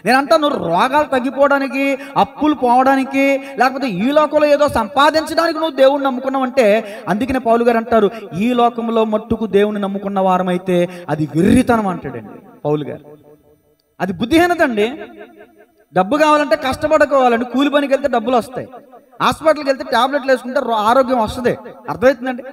నేను అంటాను, రోగాలు తగ్గిపోవడానికి, అప్పులు పోవడానికి, లేకపోతే ఈ లోకంలో ఏదో సంపాదించడానికి నువ్వు దేవుణ్ణి నమ్ముకున్నావంటే, అందుకనే పౌలు గారు అంటారు, ఈ లోకంలో మట్టుకు దేవుణ్ణి నమ్ముకున్న వారమైతే అది వెర్రితనం అంటాడండి పౌలు గారు. అది బుద్ధిహీనత అండి. డబ్బు కావాలంటే కష్టపడుకోవాలండి, కూలి పనికి వెళ్తే డబ్బులు వస్తాయి, హాస్పిటల్కి వెళ్తే టాబ్లెట్లు వేసుకుంటే ఆరోగ్యం వస్తుంది. అర్థమవుతుందండి?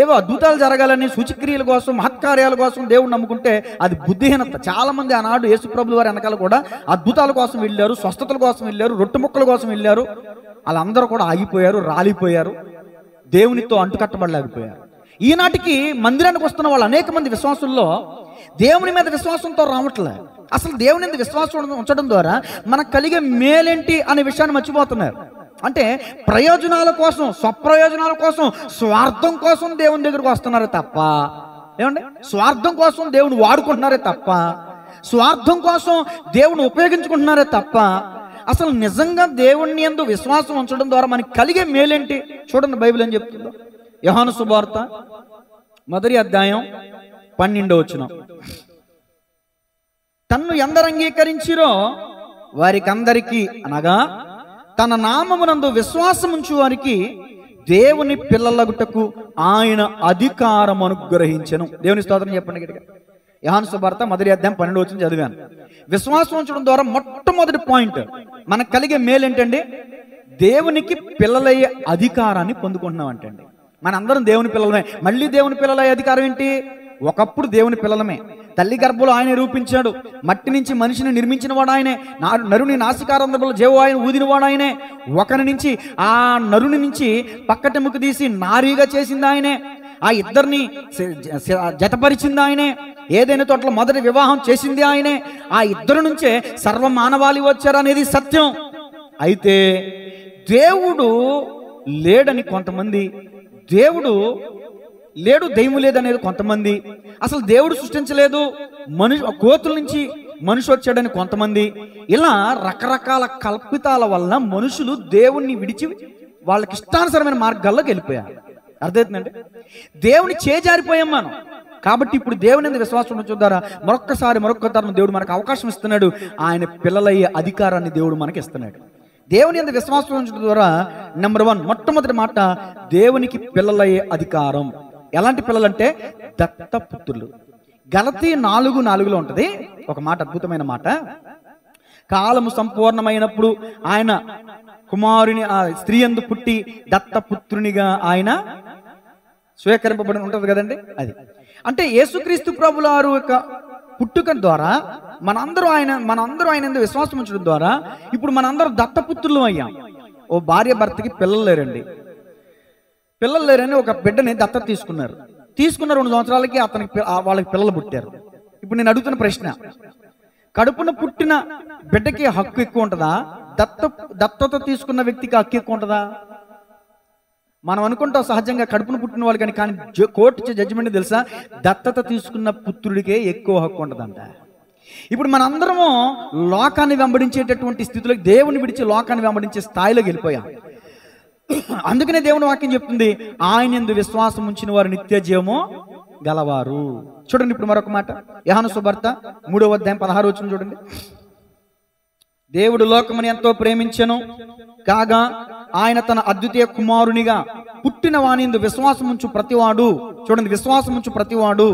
ఏవో అద్భుతాలు జరగాలని, సూచక్రియల కోసం, మహత్కార్యాల కోసం దేవుడు నమ్ముకుంటే అది బుద్ధిహీనత. చాలా మంది ఆనాడు యేసుప్రభుల వారి వెనకాల కూడా అద్భుతాల కోసం వెళ్ళారు, స్వస్థతల కోసం వెళ్ళారు, రొట్టె ముక్కల కోసం వెళ్ళారు. వాళ్ళందరూ కూడా ఆగిపోయారు, రాలిపోయారు, దేవునితో అంటుకట్టబడలేకపోయారు. ఈనాటికి మందిరానికి వస్తున్న వాళ్ళు అనేక మంది విశ్వాసుల్లో దేవుని మీద విశ్వాసంతో రావట్లే. అసలు దేవుని మీద విశ్వాసం ఉంచడం ద్వారా మనకు కలిగే మేలేంటి అనే విషయాన్ని మర్చిపోతున్నారు. అంటే ప్రయోజనాల కోసం, స్వప్రయోజనాల కోసం, స్వార్థం కోసం దేవుని దగ్గరకు వస్తున్నారే తప్ప, ఏమండి, స్వార్థం కోసం దేవుని వాడుకుంటున్నారే తప్ప, స్వార్థం కోసం దేవుని ఉపయోగించుకుంటున్నారే తప్ప, అసలు నిజంగా దేవుని యందు విశ్వాసం ఉంచడం ద్వారా మనకి కలిగే మేలేంటి చూడండి. బైబిల్ ఏం చెప్తుందో, యోహాను సువార్త 1వ అధ్యాయం 12వ వచనం. తన్ను ఎందరు అంగీకరించిరో వారికందరికీ, అనగా తన నామమునందు విశ్వాసం ఉంచు వారికి దేవుని పిల్లలగుటకు ఆయన అధికారం అనుగ్రహించెను. దేవుని స్తోత్రం చెప్పండి గట్టిగా. యోహాను సువార్త 1వ అధ్యాయం 12వ వచనం చదివాను. విశ్వాసం ఉంచడం ద్వారా మొట్టమొదటి పాయింట్ మనకు కలిగే మేలు ఏంటండి? దేవునికి పిల్లలయ్యే అధికారాన్ని పొందుకుంటున్నాం అంటండి. మనందరం దేవుని పిల్లలమే. మళ్ళీ దేవుని పిల్లలయ్యే అధికారం ఏంటి? ఒకప్పుడు దేవుని పిల్లలమే. తల్లి గర్భంలో ఆయనే రూపించాడు, మట్టి నుంచి మనిషిని నిర్మించిన వాడు ఆయనే, నరుని నాసికారంధ్రంలో జీవ ఆయన ఊదినవాడు ఆయనే, ఒకరి నుంచి ఆ నరుని నుంచి పక్కటెముక తీసి నారీగా చేసింది ఆయనే, ఆ ఇద్దరిని జతపరిచింది ఆయనే, ఏదైనా తోటలో మొదటి వివాహం చేసింది ఆయనే, ఆ ఇద్దరు నుంచే సర్వ మానవాళి వచ్చారు అనేది సత్యం. అయితే దేవుడు లేడని కొంతమంది, దేవుడు లేడు, దైవం లేదనేది కొంతమంది, అసలు దేవుడు సృష్టించలేదు, కోతుల నుంచి మనిషి వచ్చాడని కొంతమంది, ఇలా రకరకాల కల్పితాల వల్ల మనుషులు దేవుణ్ణి విడిచి వాళ్ళకి ఇష్టానుసరమైన మార్గాల్లోకి వెళ్ళిపోయారు. అర్థమవుతుందండి? దేవుని చేజారిపోయాం మనం. కాబట్టి ఇప్పుడు దేవుని యందు విశ్వాసం ఉంచడం ద్వారా మరొక్క తరం దేవుడు మనకు అవకాశం ఇస్తున్నాడు. ఆయన పిల్లలయ్యే అధికారాన్ని దేవుడు మనకి ఇస్తున్నాడు. దేవుని యందు విశ్వాసం ఉంచడం ద్వారా నెంబర్ 1 మొట్టమొదటి మాట, దేవునికి పిల్లలయ్యే అధికారం. ఎలాంటి పిల్లలంటే దత్తపుత్రులు. గలతీ 4:4 ఉంటది ఒక మాట, అద్భుతమైన మాట. కాలము సంపూర్ణమైనప్పుడు ఆయన కుమారుని ఆ స్త్రీ యందు పుట్టి దత్తపుత్రునిగా ఆయన స్వీకరింపబడి ఉంటది కదండి. అది అంటే యేసుక్రీస్తు ప్రభుల వారు యొక్క పుట్టుక ద్వారా మనందరూ ఆయన యందు విశ్వాసం ఉంచడం ద్వారా ఇప్పుడు మనందరూ దత్తపుత్రులు అయ్యాం. ఓ భార్య భర్తకి పిల్లలు లేరని ఒక బిడ్డని దత్తత తీసుకున్న 2 సంవత్సరాలకి వాళ్ళకి పిల్లలు పుట్టారు. ఇప్పుడు నేను అడుగుతున్న ప్రశ్న, కడుపున పుట్టిన బిడ్డకి హక్కు ఎక్కువ ఉంటుందా, దత్తత తీసుకున్న వ్యక్తికి హక్కు ఎక్కువ ఉంటుందా? మనం అనుకుంటాం సహజంగా కడుపున పుట్టిన వాళ్ళు కానీ కోర్టు జడ్జిమెంట్ తెలుసా, దత్తత తీసుకున్న పుత్రుడికే ఎక్కువ హక్కు ఉంటుందంట. ఇప్పుడు మనందరము లోకాన్ని వెంబడించేటటువంటి స్థితిలోకి, దేవుని విడిచి లోకాన్ని వెంబడించే స్థాయిలోకి వెళ్ళిపోయాం. అందుకనే దేవుని వాక్యం చెప్తుంది, ఆయన యందు విశ్వాసం ఉంచిన వారు నిత్య జీవము గలవారు. చూడండి ఇప్పుడు మరొక మాట, యోహాను సువార్త 3:16 చూడండి. దేవుడు లోకముని ఎంతో ప్రేమించెను కాగా ఆయన తన అద్వితీయ కుమారునిగా పుట్టిన వాని యందు విశ్వాసం ఉంచు ప్రతివాడు, చూడండి, విశ్వాసం ఉంచు ప్రతివాడు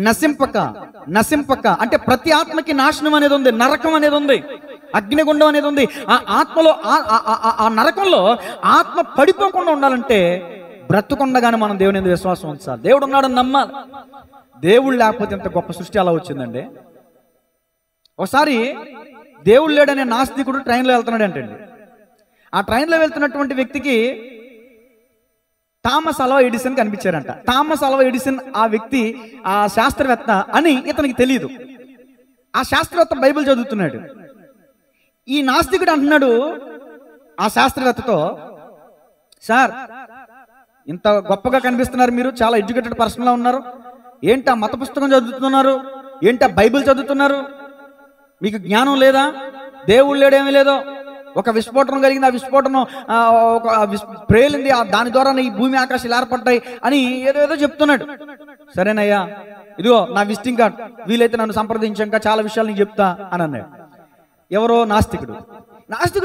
నశింపక అంటే ప్రతి ఆత్మకి నాశనం అనేది ఉంది, నరకం అనేది ఉంది, అగ్నిగుండం అనేది ఉంది. ఆ ఆత్మలో ఆ నరకంలో ఆత్మ పడిపోకుండా ఉండాలంటే బ్రతుకుండగానే మనం దేవుని యందు విశ్వాసం ఉంచాలి. దేవుడు ఉన్నాడని నమ్మాలి. దేవుడు లేకపోతే ఇంత గొప్ప సృష్టి అలా వచ్చిందండి. ఒకసారి దేవుడు లేడనే నాస్తికుడు ట్రైన్లో వెళ్తున్నాడు అంటండి. ఆ ట్రైన్లో వెళ్తున్నటువంటి వ్యక్తికి థామస్ అల్వా ఎడిసన్ కనిపించారంట. థామస్ అల్వా ఎడిసన్ ఆ వ్యక్తి ఆ శాస్త్రవేత్త అని ఇతనికి తెలియదు. ఆ శాస్త్రవేత్త బైబిల్ చదువుతున్నాడు. ఈ నాస్తికుడు అంటున్నాడు ఆ శాస్త్రవేత్తతో, సార్ ఇంత గొప్పగా కనిపిస్తున్నారు, మీరు చాలా ఎడ్యుకేటెడ్ పర్సన్లా ఉన్నారు, ఏంటి ఆ మత పుస్తకం చదువుతున్నారు, ఏంటి ఆ బైబిల్ చదువుతున్నారు, మీకు జ్ఞానం లేదా, దేవుడు లేడేమీ లేదో, ఒక విస్ఫోటనం కలిగింది, ఆ విస్ఫోటనం ఒక ప్రేలింది, దాని ద్వారా ఈ భూమి ఆకాశాలు ఏర్పడ్డాయి అని ఏదో చెప్తున్నాడు. సరేనయ్యా, ఇదిగో నా విజిటింగ్ కార్డ్, వీలైతే నన్ను సంప్రదించాక చాలా విషయాలు నీకు చెప్తా అని అన్నాడు. ఎవరో నాస్తికుడు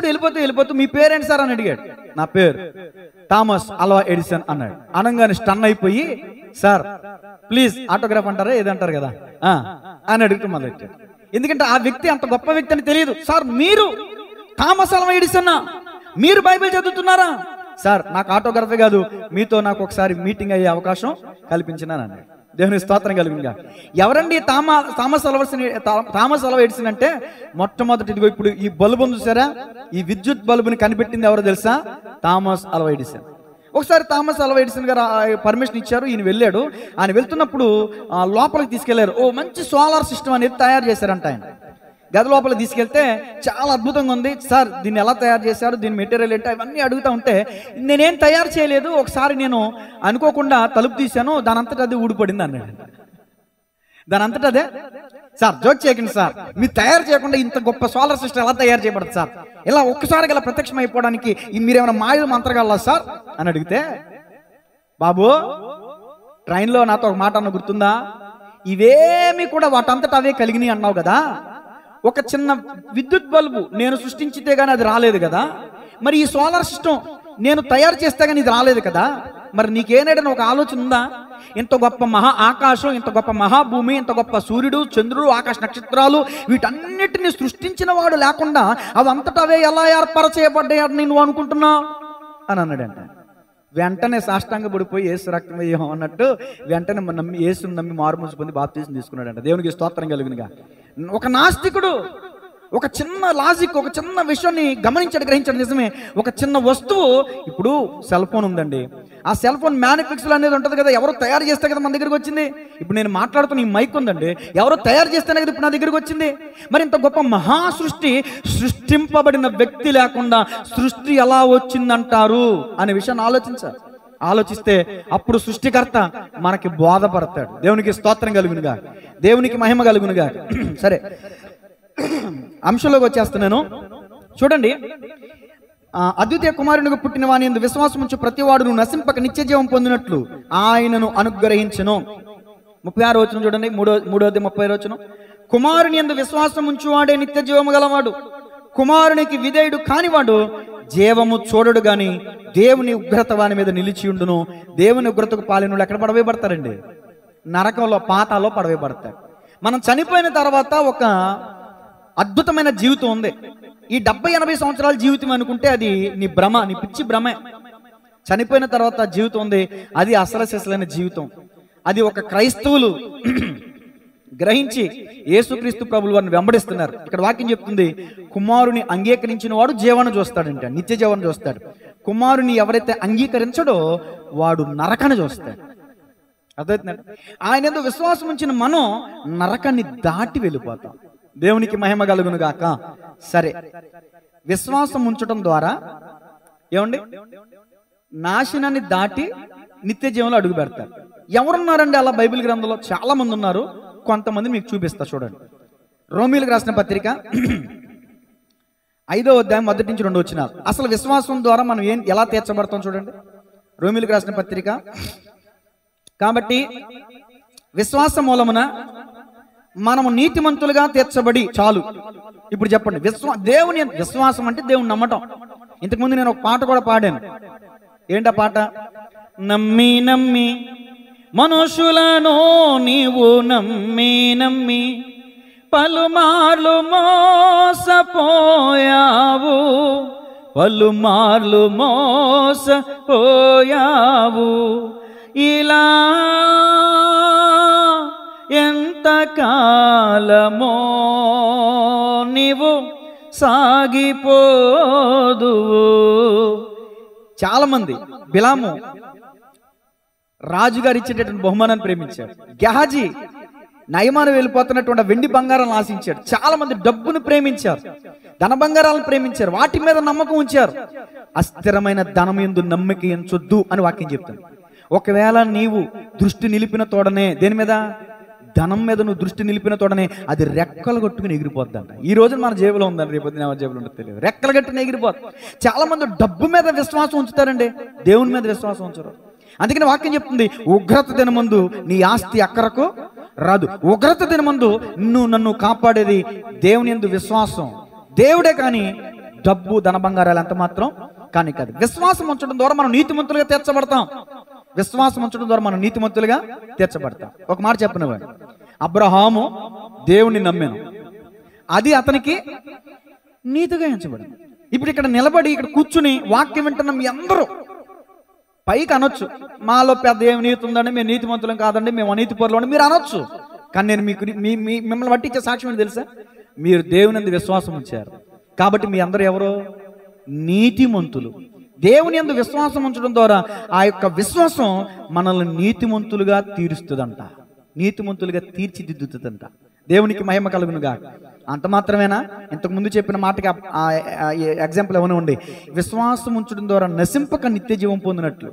వెళ్ళిపోతూ మీ పేరేంటి సార్ అని అడిగాడు. నా పేరు థామస్ అల్వా ఎడిసన్ అన్నాడు. అనగానే స్టన్ అయిపోయి, సార్ ప్లీజ్ ఆటోగ్రాఫ్ అంటారా ఏదంటారు కదా అని అడుగుతూ మొదలెట్టాడు. ఎందుకంటే ఆ వ్యక్తి అంత గొప్ప వ్యక్తి అని తెలియదు. సార్ మీరు థామస్ అల్వా ఎడిసన్, మీరు బైబిల్ చదువుతున్నారా? సార్ నాకు ఆటోగ్రఫీ కాదు, మీతో నాకు ఒకసారి మీటింగ్ అయ్యే అవకాశం కల్పించినాను అన్నాడు. దేవుని స్తోత్రం కలుగునుగా. ఎవరండి థామస్ అల్వా ఎడిసన్ అంటే, మొట్టమొదటి ఇదిగో ఇప్పుడు ఈ బల్బు ఉంది చూసారా, ఈ విద్యుత్ బల్బుని కనిపెట్టింది ఎవరో తెలుసా? Thomas Alva Edison. ఒకసారి థామస్ అల్వా ఎడిసన్ గారు పర్మిషన్ ఇచ్చారు, ఈయన వెళ్ళాడు. ఆయన వెళ్తున్నప్పుడు లోపలికి తీసుకెళ్లారు. ఓ మంచి సోలార్ సిస్టమ్ అనేది తయారు చేశారంట. ఆయన గది లోపలికి తీసుకెళ్తే చాలా అద్భుతంగా ఉంది. సార్ దీన్ని ఎలా తయారు చేశారు, దీని మెటీరియల్ ఏంటి, అవన్నీ అడుగుతూ ఉంటే, నేనేం తయారు చేయలేదు, ఒకసారి నేను అనుకోకుండా తలుపు తీశాను, దాని అంతటా అది ఊడిపడింది అన్నాడు. దాని అంతటా అదే. సార్ జోక్ చేయకండి సార్, మీరు తయారు చేయకుండా ఇంత గొప్ప సోలార్ సిస్టమ్ ఎలా తయారు చేయబడుతుంది సార్, ఇలా ఒక్కసారి ఇలా ప్రత్యక్షం అయిపోవడానికి మీరేమైనా మాయలు మంత్రగాళ్ళ సార్ అని అడిగితే, బాబు ట్రైన్లో నాతో ఒక మాట అన్న గుర్తుందా, ఇవేమి కూడా వాటంతటా అవే కలిగినాయి అన్నావు కదా, ఒక చిన్న విద్యుత్ బల్బు నేను సృష్టించితే గానీ అది రాలేదు కదా, మరి ఈ సోలార్ సిస్టమ్ నేను తయారు చేస్తే గానీ ఇది రాలేదు కదా, మరి నీకేనాడని ఒక ఆలోచన ఉందా? ఇంత గొప్ప మహా ఆకాశం, ఇంత గొప్ప మహాభూమి, ఇంత గొప్ప సూర్యుడు, చంద్రుడు, ఆకాశ నక్షత్రాలు, వీటన్నిటిని సృష్టించిన వాడు లేకుండా అవంతటా అవే ఎలా ఏర్పరచేయబడ్డాయని నువ్వు అనుకుంటున్నావు అని అన్నాడంట. వెంటనే సాష్టాంగ పడిపోయి యేసు రక్తం వేయం అన్నట్టు వెంటనే యేసుని నమ్మి మారుమనసు పొంది బాప్తిజం తీసుకున్నాడంట. దేవునికి స్తోత్రం కలుగునుగా. ఒక నాస్తికుడు ఒక చిన్న లాజిక్, ఒక చిన్న విషయాన్ని గమనించాడు, గ్రహించాడు. నిజమే, ఒక చిన్న వస్తువు, ఇప్పుడు సెల్ ఫోన్ ఉందండి, ఆ సెల్ ఫోన్ మ్యానుఫ్యాక్చర్ అనేది ఉంటుంది కదా, ఎవరో తయారు చేస్తే కదా మన దగ్గరికి వచ్చింది. ఇప్పుడు నేను మాట్లాడుతున్న ఈ మైక్ ఉందండి, ఎవరో తయారు చేస్తేనే కదా ఇప్పుడు నా దగ్గరికి వచ్చింది. మరి ఇంత గొప్ప మహాసృష్టి సృష్టింపబడిన వ్యక్తి లేకుండా సృష్టి ఎలా వచ్చిందంటారు అనే విషయాన్ని ఆలోచిస్తే అప్పుడు సృష్టికర్త మనకి బోధపడతాడు. దేవునికి స్తోత్రం కలుగునుగా, దేవునికి మహిమ కలుగునుగా. సరే, అంశంలోకి వచ్చేస్తున్నాను. చూడండి, అద్వితీయ కుమారునిగా పుట్టిన వాని యందు విశ్వాసం ఉంచు ప్రతివాడును నశింపక నిత్య జీవం పొందినట్లు ఆయనను అనుగ్రహించెను. 36 వచనం చూడండి, మూడోది 30 వచనం. కుమారుని యందు విశ్వాసం ఉంచువాడే నిత్య జీవము గలవాడు, కుమారునికి విధేయుడు కానివాడు జీవము చూడడు గాని దేవుని ఉగ్రత వాని మీద నిలిచి ఉండును. దేవుని ఉగ్రతకు పాలినులు ఎక్కడ పడవేయబడతారండి? నరకంలో, పాతాల్లో పడవేయబడతారు. మనం చనిపోయిన తర్వాత ఒక అద్భుతమైన జీవితం ఉంది. ఈ 70-80 సంవత్సరాల జీవితం అనుకుంటే అది నీ భ్రమ, నీ పిచ్చి భ్రమే. చనిపోయిన తర్వాత జీవితం ఉంది, అది అసలు సిసలైన జీవితం. అది ఒక క్రైస్తవులు గ్రహించి యేసుక్రీస్తు ప్రభులు వారిని వెంబడిస్తున్నారు. ఇక్కడ వాక్యం చెప్తుంది, కుమారుని అంగీకరించిన వాడు జీవాన్ని చూస్తాడంట, నిత్య జీవాన్ని చూస్తాడు. కుమారుని ఎవరైతే అంగీకరించడో వాడు నరకాన్ని చూస్తాడు. అర్థమవుతుందండి? ఆయన యందు విశ్వాసం ఉంచిన మనం నరకాన్ని దాటి వెళ్ళిపోతాం. దేవునికి మహిమ కలుగును గాక. సరే, విశ్వాసం ఉంచడం ద్వారా ఏమండి నాశనాన్ని దాటి నిత్య జీవంలో అడుగు పెడతారు. ఎవరున్నారండి అలా బైబిల్ గ్రంథంలో? చాలా మంది ఉన్నారు. కొంతమంది మీకు చూపిస్తా చూడండి. రోమీలకు రాసిన పత్రిక 5వ అధ్యాయం 1-2 వచనాలు. అసలు విశ్వాసం ద్వారా మనం ఎలా తీర్చబడతాం చూడండి. రోమీలకు రాసిన పత్రిక. కాబట్టి విశ్వాసం మూలమున మనము నీతిమంతులుగా తీర్చబడి చాలు. ఇప్పుడు చెప్పండి, దేవుని విశ్వాసం అంటే దేవుని నమ్మటం. ఇంతకుముందు నేను ఒక పాట కూడా పాడాను. ఏంటా పాట? నమ్మి నమ్మి మనుషులను నీవు నమ్మి నమ్మి పలుమార్లు మోసపోయావు, పలుమార్లు మోసపోయావు. ఇలా ఎంతకాలమో నీవు సాగిపోదువు. చాలా మంది బిలాము రాజుగారు ఇచ్చేటటువంటి బహుమానాన్ని ప్రేమించాడు. గెహాజీ నయమాను వెళ్ళిపోతున్నటువంటి వెండి బంగారాలను ఆశించాడు. చాలా మంది డబ్బును ప్రేమించారు, ధన బంగారాలను ప్రేమించారు, వాటి మీద నమ్మకం ఉంచారు. అస్థిరమైన ధనం యందు నమ్మకం ఎంచొద్దు అని వాక్యం చెప్తుంది. ఒకవేళ నీవు దృష్టి నిలిపిన తోడనే, దేని మీద? ధనం మీద నువ్వు దృష్టి నిలిపిన తోడనే అది రెక్కలు కట్టుకుని ఎగిరిపోద్దంట. ఈ రోజు మన జేబులో ఉందండి, రేపు నా జేబులో ఉండదు తెలియదు. రెక్కలు కట్టుకుని ఎగిరిపోద్ది. చాలా మంది డబ్బు మీద విశ్వాసం ఉంచుతారండి, దేవుని మీద విశ్వాసం ఉంచరు. అందుకని వాక్యం చెప్తుంది, ఉగ్రత దినమందు నీ ఆస్తి అక్కరకు రాదు. ఉగ్రత దినమందు నన్ను కాపాడేది దేవుని యందు విశ్వాసం, దేవుడే కానీ డబ్బు ధన బంగారాలు ఎంత మాత్రం కానీ కాదు. విశ్వాసం ఉంచడం ద్వారా మనం నీతిమంతులుగా తీర్చబడతాం. విశ్వాసం ఉంచడం ద్వారా మనం నీతిమంతులుగా తీర్చబడతాం. ఒక మాట చెప్పనివ్వండి, అబ్రహాము దేవుణ్ణి నమ్మాను, అది అతనికి నీతిగా ఎంచబడింది. ఇప్పుడు ఇక్కడ నిలబడి ఇక్కడ కూర్చుని వాక్యం వింటున్న మీ అందరూ పైకి అనొచ్చు, మాలో పెద్ద ఏమి నీతి ఉందండి, మేము నీతిమంతులం కాదండి, మేము అనీతి పరులు మీరు అనొచ్చు. కానీ నేను మీకు మిమ్మల్ని బట్టి ఇచ్చే సాక్ష్యం ఏంటి తెలుసా? మీరు దేవుని యందు విశ్వాసం ఉంచారు కాబట్టి మీ అందరూ ఎవరో నీతిమంతులు. దేవుని యందు విశ్వాసం ఉంచడం ద్వారా ఆ యొక్క విశ్వాసం మనల్ని నీతిమంతులుగా తీరుస్తుందంట, నీతిమంతులుగా తీర్చిదిద్దుతుందంట. దేవునికి మహిమ కలుగునుగా. అంత మాత్రమేనా? ఇంతకు ముందు చెప్పిన మాటకి ఎగ్జాంపుల్ ఏమైనా ఉండి, విశ్వాసం ఉంచడం ద్వారా నశింపక నిత్య జీవం పొందినట్లు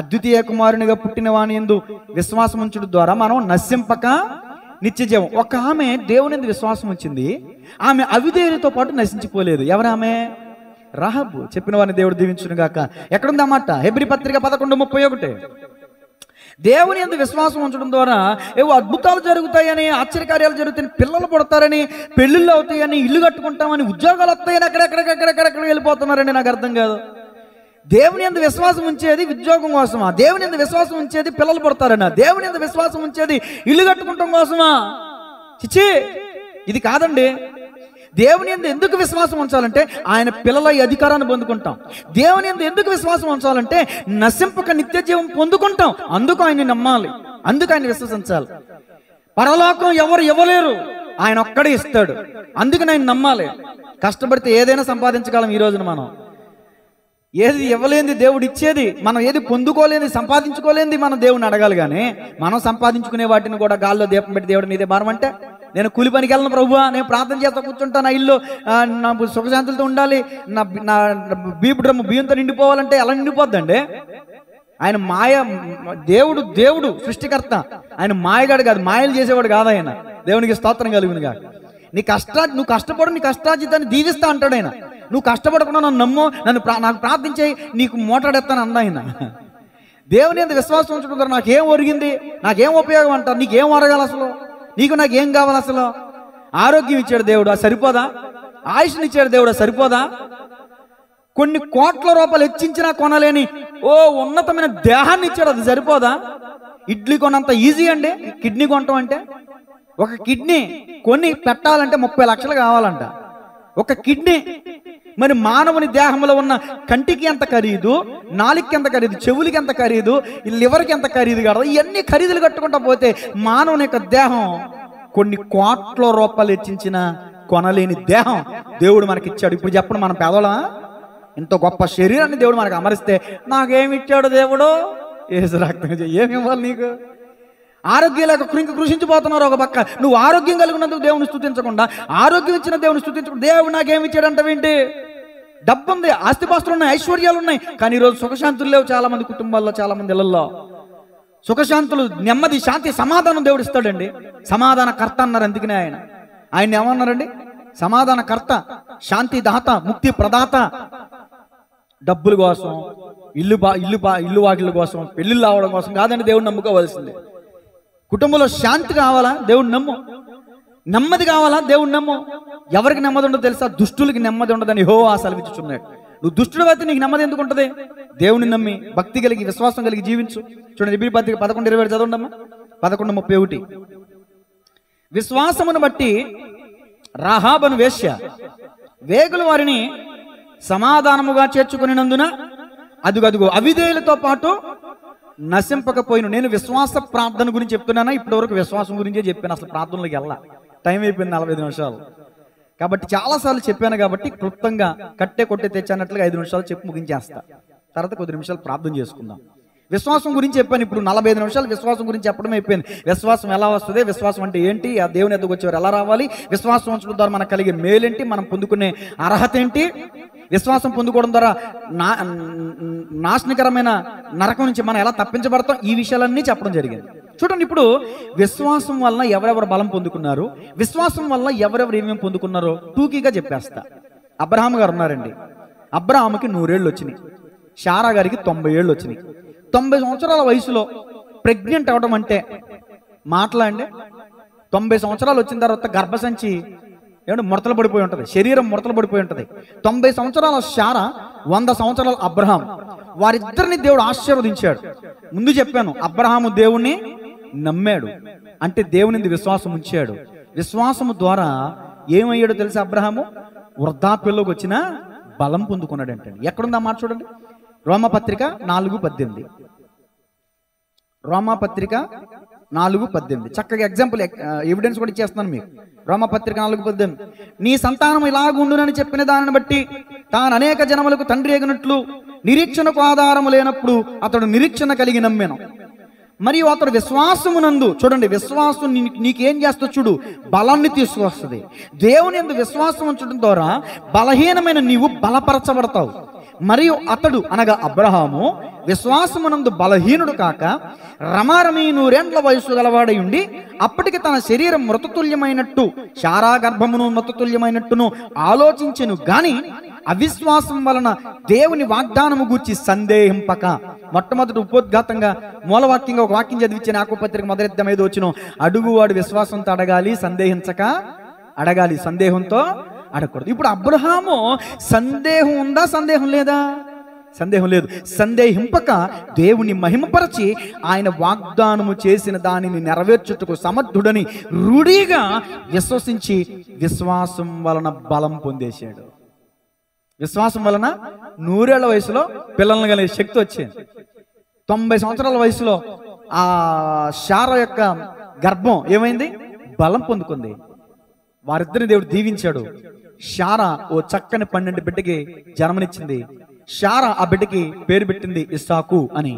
అద్వితీయ కుమారునిగా పుట్టిన వాని యందు విశ్వాసం ఉంచడం ద్వారా మనం నశింపక నిత్య జీవం. ఒక ఆమె దేవుని యందు విశ్వాసం ఉంచింది, ఆమె అవిధేయులతో పాటు నశించిపోలేదు. ఎవరామె? రాహాబు. చెప్పిన వారిని దేవుడు దీవించును గాక. ఎక్కడుంది ఆ మాట? హెబ్రీ పత్రిక 11:31. దేవుని యందు విశ్వాసం ఉంచడం ద్వారా ఏవో అద్భుతాలు జరుగుతాయని, ఆశ్చర్యకార్యాలు జరుగుతాయని, పిల్లలు పుడతారని, పెళ్ళిళ్ళు అవుతాయని, ఇల్లు కట్టుకుంటామని, ఉద్యోగాలు వస్తాయని ఎక్కడెక్కడ వెళ్ళిపోతున్నారండి. నాకు అర్థం కాదు. దేవుని యందు విశ్వాసం ఉంచేది ఉద్యోగం కోసమా? దేవుని యందు విశ్వాసం ఉంచేది పిల్లలు పుడతారనా? దేవుని యందు విశ్వాసం ఉంచేది ఇల్లు కట్టుకుంటాం కోసమా? చిచ్చి, ఇది కాదండి. దేవుని యందు ఎందుకు విశ్వాసం ఉంచాలంటే ఆయన పిల్లల అధికారాన్ని పొందుకుంటాం. దేవుని యందు ఎందుకు విశ్వాసం ఉంచాలంటే నశింపక నిత్య జీవం పొందుకుంటాం. అందుకు ఆయన్ని నమ్మాలి, అందుకు ఆయన విశ్వసించాలి. పరలోకం ఎవరు ఇవ్వలేరు, ఆయన ఒక్కడే ఇస్తాడు. అందుకని ఆయన నమ్మాలి. కష్టపడితే ఏదైనా సంపాదించగలం. ఈ రోజున మనం ఏది ఇవ్వలేంది దేవుడు ఇచ్చేది, మనం ఏది పొందుకోలేంది, సంపాదించుకోలేంది మనం దేవుడిని అడగాలి. కానీ మనం సంపాదించుకునే వాటిని కూడా గాల్లో దీపం పెట్టి దేవుడు నీదే భారం అంటే, నేను కూలి పనికి వెళ్ళను ప్రభువా, నేను ప్రార్థన చేస్తా కూర్చుంటాను, నా ఇల్లు నాకు సుఖశాంతులతో ఉండాలి, నా బీపు డ్రమ్ము బియ్యంతో నిండిపోవాలంటే ఎలా నిండిపోద్దండి? ఆయన దేవుడు సృష్టికర్త. ఆయన మాయగాడు కాదు, మాయలు చేసేవాడు కాదు ఆయన. దేవునికి స్తోత్రం కలుగునుగా. నువ్వు కష్టపడు, నీ కష్టార్జితాన్ని దీవిస్తా అంటాడు ఆయన. నువ్వు కష్టపడకుండా నన్ను నమ్ము, నాకు ప్రార్థించే, నీకు మోటాడెత్తాను అంద ఆయన. దేవుని యందు విశ్వాసం ఉంచడం ద్వారా నాకేం ఒరిగింది, నాకేం ఉపయోగం అంటారు? నీకేం ఒరగాలి అసలు? నాకేం కావాలి అసలు? ఆరోగ్యం ఇచ్చాడు దేవుడు, అది సరిపోదా? ఆయుష్ని ఇచ్చాడు దేవుడు, అది సరిపోదా? కొన్ని కోట్ల రూపాయలు హెచ్చించినా కొనలేని ఉన్నతమైన దేహాన్ని ఇచ్చాడు, అది సరిపోదా? ఇడ్లీ కొనంత ఈజీ అండి కిడ్నీ కొనటం అంటే. ఒక కిడ్నీ కొని పెట్టాలంటే 30 లక్షలు కావాలంట ఒక కిడ్నీ. మరి మానవుని దేహంలో ఉన్న కంటికి ఎంత ఖరీదు, నాలుగుకి ఎంత ఖరీదు, చెవులకి ఎంత ఖరీదు, లివర్కి ఎంత ఖరీదు కదా, ఇవన్నీ ఖరీదులు కట్టుకుంటా పోతే మానవుని యొక్క దేహం కొన్ని కోట్ల రూపాయలు హెచ్చించిన కొనలేని దేహం దేవుడు మనకి ఇచ్చాడు. ఇప్పుడు చెప్పండి, మనం పేదోళమా? ఇంత గొప్ప శరీరాన్ని దేవుడు మనకు అమరిస్తే నాకేమి ఇచ్చాడు దేవుడు? ఏసు రక్తం ఏమి ఇవ్వాలి నీకు? ఆరోగ్యం లేక కృషించిపోతున్నారు ఒక పక్క. నువ్వు ఆరోగ్యం కలిగి ఉన్నందుకు దేవుని స్తుతించకుండా, ఆరోగ్యం ఇచ్చిన దేవుని స్తుతించకుండా దేవుడు నాకేమి ఇచ్చాడంటావేంటి? డబ్బు ఉంది, ఆస్తిపాస్తులు ఉన్నాయి, ఐశ్వర్యాలు ఉన్నాయి, కానీ ఈరోజు సుఖశాంతులు లేవు చాలా మంది కుటుంబాల్లో, చాలా మంది ఇళ్లలో. సుఖశాంతులు, నెమ్మది, శాంతి, సమాధానం దేవుడు ఇస్తాడండి. సమాధాన కర్త అన్నారు, అందుకనే ఆయన ఏమన్నారండి? సమాధాన కర్త, శాంతి దాత, ముక్తి ప్రదాత. డబ్బుల కోసం, ఇల్లు వాకిళ్ళ కోసం, పెళ్ళిళ్ళు రావడం కోసం కాదండి దేవుడిని నమ్ముకోవాల్సిందే. కుటుంబంలో శాంతి కావాలా? దేవుడిని నమ్ము. నెమ్మది కావాలా? దేవుడిని నమ్ము. ఎవరికి నెమ్మది ఉండదు తెలుసా? దుష్టులకి నెమ్మది ఉండదని యెహోవా సెలవిచ్చుచున్నాడు. నువ్వు దుష్టుడు అయితే నీకు నెమ్మది ఎందుకు ఉంటుంది? దేవుని నమ్మి భక్తి కలిగి విశ్వాసం కలిగి జీవించు. చూడండి, ఎబ్రీ పత్రిక 11:27 చదవండమ్మా. 11:31. విశ్వాసమును బట్టి రాహాబను వేశ్య వేగులు వారిని సమాధానముగా చేర్చుకునినందున అదుగదుగో అవిధేయులతో పాటు నశింపకపోయిన. నేను విశ్వాస ప్రార్థన గురించి చెప్తున్నానా? ఇప్పటి వరకు విశ్వాసం గురించే చెప్పాను, అసలు ప్రార్థనలోకి వెళ్ళా. టైం అయిపోయింది 45 నిమిషాలు కాబట్టి చాలాసార్లు చెప్పాను కాబట్టి క్లుప్తంగా కొట్టే తెచ్చన్నట్లుగా 5 నిమిషాలు చెప్పి ముగించేస్తా. తర్వాత కొద్ది నిమిషాలు ప్రార్థన చేసుకుందాం. విశ్వాసం గురించి చెప్పాను, ఇప్పుడు 45 నిమిషాలు విశ్వాసం గురించి చెప్పడం అయిపోయింది. విశ్వాసం ఎలా వస్తుంది, విశ్వాసం అంటే ఏంటి, ఆ దేవుని ఎద్దకు వచ్చేవారు ఎలా రావాలి, విశ్వాసం ఉంచడం ద్వారా మనకు కలిగే మేలేంటి, మనం పొందుకునే అర్హత ఏంటి, విశ్వాసం పొందుకోవడం ద్వారా నాశనకరమైన నరకం నుంచి మనం ఎలా తప్పించబడతాం, ఈ విషయాలన్నీ చెప్పడం జరిగింది. చూడండి, ఇప్పుడు విశ్వాసం వల్ల ఎవరెవరు బలం పొందుకున్నారు, విశ్వాసం వల్ల ఎవరెవరు ఏమేమి పొందుకున్నారో టూకీగా చెప్పేస్తా. అబ్రహాం గారు ఉన్నారండి. అబ్రహాముకి 100 ఏళ్ళు వచ్చినాయి, శారా గారికి 90 ఏళ్ళు వచ్చినాయి. 90 సంవత్సరాల వయసులో ప్రెగ్నెంట్ అవడం అంటే మాట్లాడండి. 90 సంవత్సరాలు వచ్చిన తర్వాత గర్భసంచి ఏమంటే ముడతలు పడిపోయి ఉంటుంది, శరీరం ముడతలు పడిపోయి ఉంటుంది. 90 సంవత్సరాల శారా, 100 సంవత్సరాల అబ్రహాం, వారిద్దరిని దేవుడు ఆశీర్వదించాడు. ముందు చెప్పాను, అబ్రహాము దేవుణ్ణి నమ్మాడు అంటే దేవుని విశ్వాసం ఉంచాడు. విశ్వాసము ద్వారా ఏమయ్యాడో తెలుసా? అబ్రహాము వృద్ధాప్యంలోకి వచ్చిన బలం పొందుకున్నాడు అంటే. ఎక్కడుందా మాట చూడండి, రోమపత్రిక 4:18. రోమపత్రిక 4:18 చక్కగా ఎగ్జాంపుల్ ఎవిడెన్స్ కూడా ఇచ్చేస్తున్నాను మీకు. రోమపత్రిక 4:18. నీ సంతానం ఇలాగుండునని చెప్పిన దానిని బట్టి తాను అనేక జనములకు తండ్రి ఎగినట్లు నిరీక్షణకు ఆధారము లేనప్పుడు అతడు నిరీక్షణ కలిగి నమ్మెను. మరియు అతడు విశ్వాసమునందు, చూడండి, విశ్వాసం నీకేం చేస్తా చూడు, బలాన్ని తీసుకొస్తుంది. దేవుని యందు విశ్వాసం ఉంచడం ద్వారా బలహీనమైన నీవు బలపరచబడతావు. మరియు అతడు అనగా అబ్రహాము విశ్వాసమునందు బలహీనుడు కాక రమారమి 100 ఏండ్ల వయసు గలవాడై ఉండి అప్పటికి తన శరీరం మృతతుల్యమైనట్టు శారా గర్భమును మృతతుల్యమైనట్టును ఆలోచించెను గాని అవిశ్వాసం వలన దేవుని వాగ్దానము గూర్చి సందేహింపక. మొట్టమొదటి ఉపోద్ఘాతంగా మూలవాక్యంగా ఒక వాక్యం చదివించిన యాకోబు మొదటి అధ్యాయం 5 వచనం, అడుగువాడు విశ్వాసంతో అడగాలి, సందేహించక అడగాలి, సందేహంతో అడగకూడదు. ఇప్పుడు అబ్రహాము సందేహం ఉందా, సందేహం లేదా? సందేహం లేదు. సందేహింపక దేవుని మహిమపరచి ఆయన వాగ్దానము చేసిన దానిని నెరవేర్చుటకు సమర్థుడని రూఢిగా విశ్వసించి విశ్వాసం వలన బలం పొందేశాడు. విశ్వాసం వలన 100 ఏళ్ల వయసులో పిల్లలను కలిగే శక్తి వచ్చింది. 90 సంవత్సరాల వయసులో ఆ శారా యొక్క గర్భం ఏమైంది? బలం పొందుకుంది. వారిద్దరిని దేవుడు దీవించాడు. శారా ఓ చక్కని 12 బిడ్డకి జన్మనిచ్చింది. శారా ఆ బిడ్డకి పేరు పెట్టింది ఇస్సాకు అని.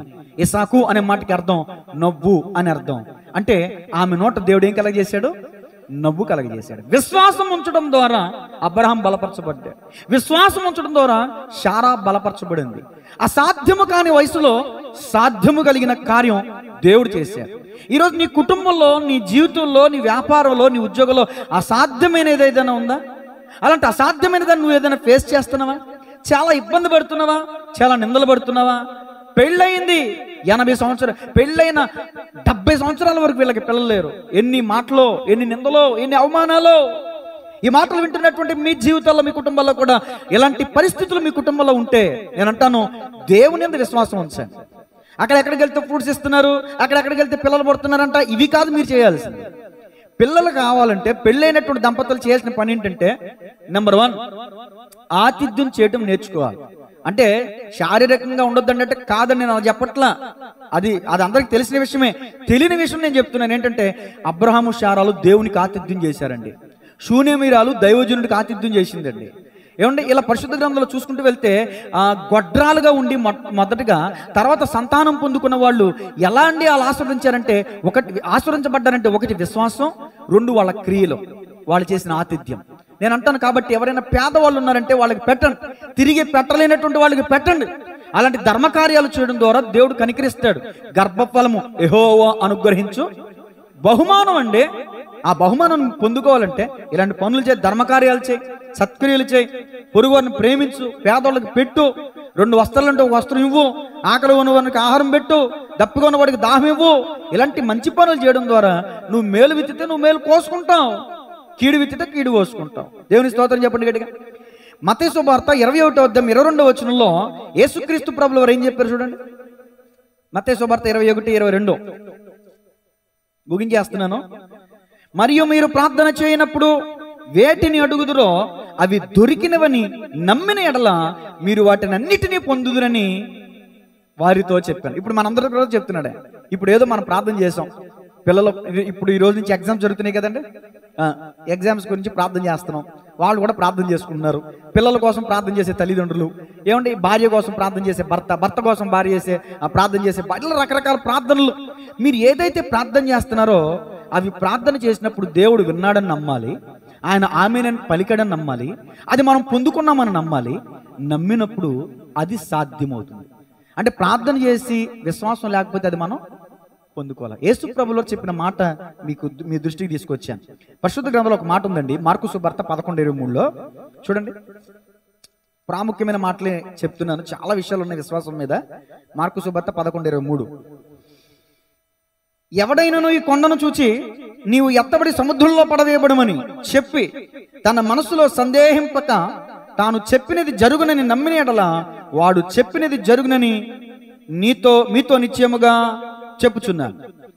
ఇస్సాకు అనే మాటకి అర్థం నవ్వు అని అర్థం. అంటే ఆమె నోట దేవుడు ఏం కలగజేశాడు? నవ్వు కలగజేశాడు. విశ్వాసం ఉంచడం ద్వారా అబ్రహాం బలపరచబడ్డాడు. విశ్వాసం ఉంచడం ద్వారా శారా బలపరచబడింది. అసాధ్యము కాని వయసులో సాధ్యము కలిగిన కార్యం దేవుడు చేశాడు. ఈరోజు నీ కుటుంబంలో, నీ జీవితంలో, నీ వ్యాపారంలో, నీ ఉద్యోగంలో అసాధ్యమైనది ఏదైనా ఉందా? అలాంటి అసాధ్యమైనదాన్ని నువ్వు ఏదైనా ఫేస్ చేస్తున్నావా? చాలా ఇబ్బంది పడుతున్నావా? చాలా నిందలు పడుతున్నావా? పెళ్ళయింది 80 సంవత్సరాలు, పెళ్ళైన 70 సంవత్సరాల వరకు వీళ్ళకి పిల్లలు లేరు. ఎన్ని మాటలో, ఎన్ని నిందలో, ఎన్ని అవమానాలు. ఈ మాటలు వింటున్నటువంటి మీ జీవితాల్లో, మీ కుటుంబాల్లో కూడా ఇలాంటి పరిస్థితులు మీ కుటుంబంలో ఉంటే నేను అంటాను, దేవుని యందు విశ్వాసం ఉంచండి. అక్కడెక్కడికి వెళ్తే ఫ్రూట్స్ ఇస్తున్నారు, అక్కడెక్కడికి వెళ్తే పిల్లలు పడుతున్నారంట, ఇవి కాదు మీరు చేయాల్సింది. పిల్లలు కావాలంటే పెళ్ళైనటువంటి దంపతులు చేయాల్సిన పని ఏంటంటే, నెంబర్ 1, ఆతిథ్యం చేయటం నేర్చుకోవాలి. అంటే శారీరకంగా ఉండొద్దండి అంటే కాదని నేను చెప్పట్లా, అది అందరికి తెలిసిన విషయమే. తెలియని విషయం నేను చెప్తున్నాను ఏంటంటే, అబ్రహాము శారాలు దేవునికి ఆతిథ్యం చేశారండి. శూన్యమీరాలు దైవజనుడికి ఆతిథ్యం చేసిందండి. ఏమంటే ఇలా పరిశుద్ధ గ్రంథంలో చూసుకుంటూ వెళ్తే గొడ్రాలుగా ఉండి మొదటగా, తర్వాత సంతానం పొందుకున్న వాళ్ళు ఎలా అండి వాళ్ళు ఆస్వాదించారంటే, ఆస్వాదించబడ్డారంటే ఒకటి విశ్వాసం, 2 వాళ్ళ క్రియలు, వాళ్ళు చేసిన ఆతిథ్యం. నేను అంటాను కాబట్టి ఎవరైనా పేదవాళ్ళు ఉన్నారంటే వాళ్ళకి పెట్టండి, తిరిగి పెట్టలేనటువంటి వాళ్ళకి పెట్టండి. అలాంటి ధర్మకార్యాలు చేయడం ద్వారా దేవుడు కనికరిస్తాడు. గర్భఫలము యెహోవా అనుగ్రహించు బహుమానం అండి. ఆ బహుమానం పొందుకోవాలంటే ఇలాంటి పనులు చేయి, ధర్మకార్యాలు చేయి, సత్క్రియలు చేయి, పొరుగువారిని ప్రేమించు, పేదవాళ్ళకి పెట్టు, 2 వస్త్రాలు అంటే 1 వస్త్రం ఇవ్వు, ఆకలి ఉన్నవారికి ఆహారం పెట్టు, దప్పిగా ఉన్న వాడికి దాహం ఇవ్వు. ఇలాంటి మంచి పనులు చేయడం ద్వారా నువ్వు మేలు విత్తితే నువ్వు మేలు కోసుకుంటావు, కీడు విత్తితే కీడు కోసుకుంటావు. దేవుని స్తోత్రం చెప్పండి గట్టిగా. మత్తయి సువార్త 21వ అధ్యాయం 22వ వచనంలో యేసుక్రీస్తు ప్రభువు వారు ఏం చెప్పారు చూడండి. మత్తయి సువార్త 21:22 ముగించేస్తున్నాను. మరియు మీరు ప్రార్థన చేయనప్పుడు వేటిని అడుగుదురో అవి దొరికినవని నమ్మిన ఎడల మీరు వాటిని అన్నిటినీ పొందుదురని వారితో చెప్పాను. ఇప్పుడు మనందరూ కూడా చెప్తున్నాడే. ఇప్పుడు ఏదో మనం ప్రార్థన చేసాం, పిల్లలు ఇప్పుడు ఈ రోజు నుంచి ఎగ్జామ్స్ జరుగుతున్నాయి కదండి, ఎగ్జామ్స్ గురించి ప్రార్థన చేస్తున్నాం, వాళ్ళు కూడా ప్రార్థన చేసుకుంటున్నారు. పిల్లల కోసం ప్రార్థన చేసే తల్లిదండ్రులు, ఏమంటే భార్య కోసం ప్రార్థన చేసే భర్త, భర్త కోసం భార్య చేసే ప్రార్థన చేసే భార్య, రకరకాల ప్రార్థనలు. మీరు ఏదైతే ప్రార్థన చేస్తున్నారో అవి ప్రార్థన చేసినప్పుడు దేవుడు విన్నాడని నమ్మాలి, ఆయన ఆమేనని పలికాడని నమ్మాలి, అది మనం పొందుకున్నామని నమ్మాలి. నమ్మినప్పుడు అది సాధ్యమవుతుంది. అంటే ప్రార్థన చేసి విశ్వాసం లేకపోతే అది మనం పొందుకోవాలి. యేసు ప్రభువులో చెప్పిన మాట మీ దృష్టికి తీసుకొచ్చాను. పరిశుద్ధ గ్రంథంలో ఒక మాట ఉందండి, మార్కు సువార్త 11:23లో చూడండి. ప్రాముఖ్యమైన మాటలే చెప్తున్నాను, చాలా విషయాలు ఉన్నాయి విశ్వాసం మీద. మార్కు సువార్త 11:23, ఎవడైనాను ఈ కొండను చూచి నీవు ఎత్తబడి సముద్రంలో పడవేయబడమని చెప్పి తన మనసులో సందేహింపక తాను చెప్పినది జరుగునని నమ్మిన ఎడల వాడు చెప్పినది జరుగునని మీతో నిశ్చయముగా చెప్పుచున్నాను.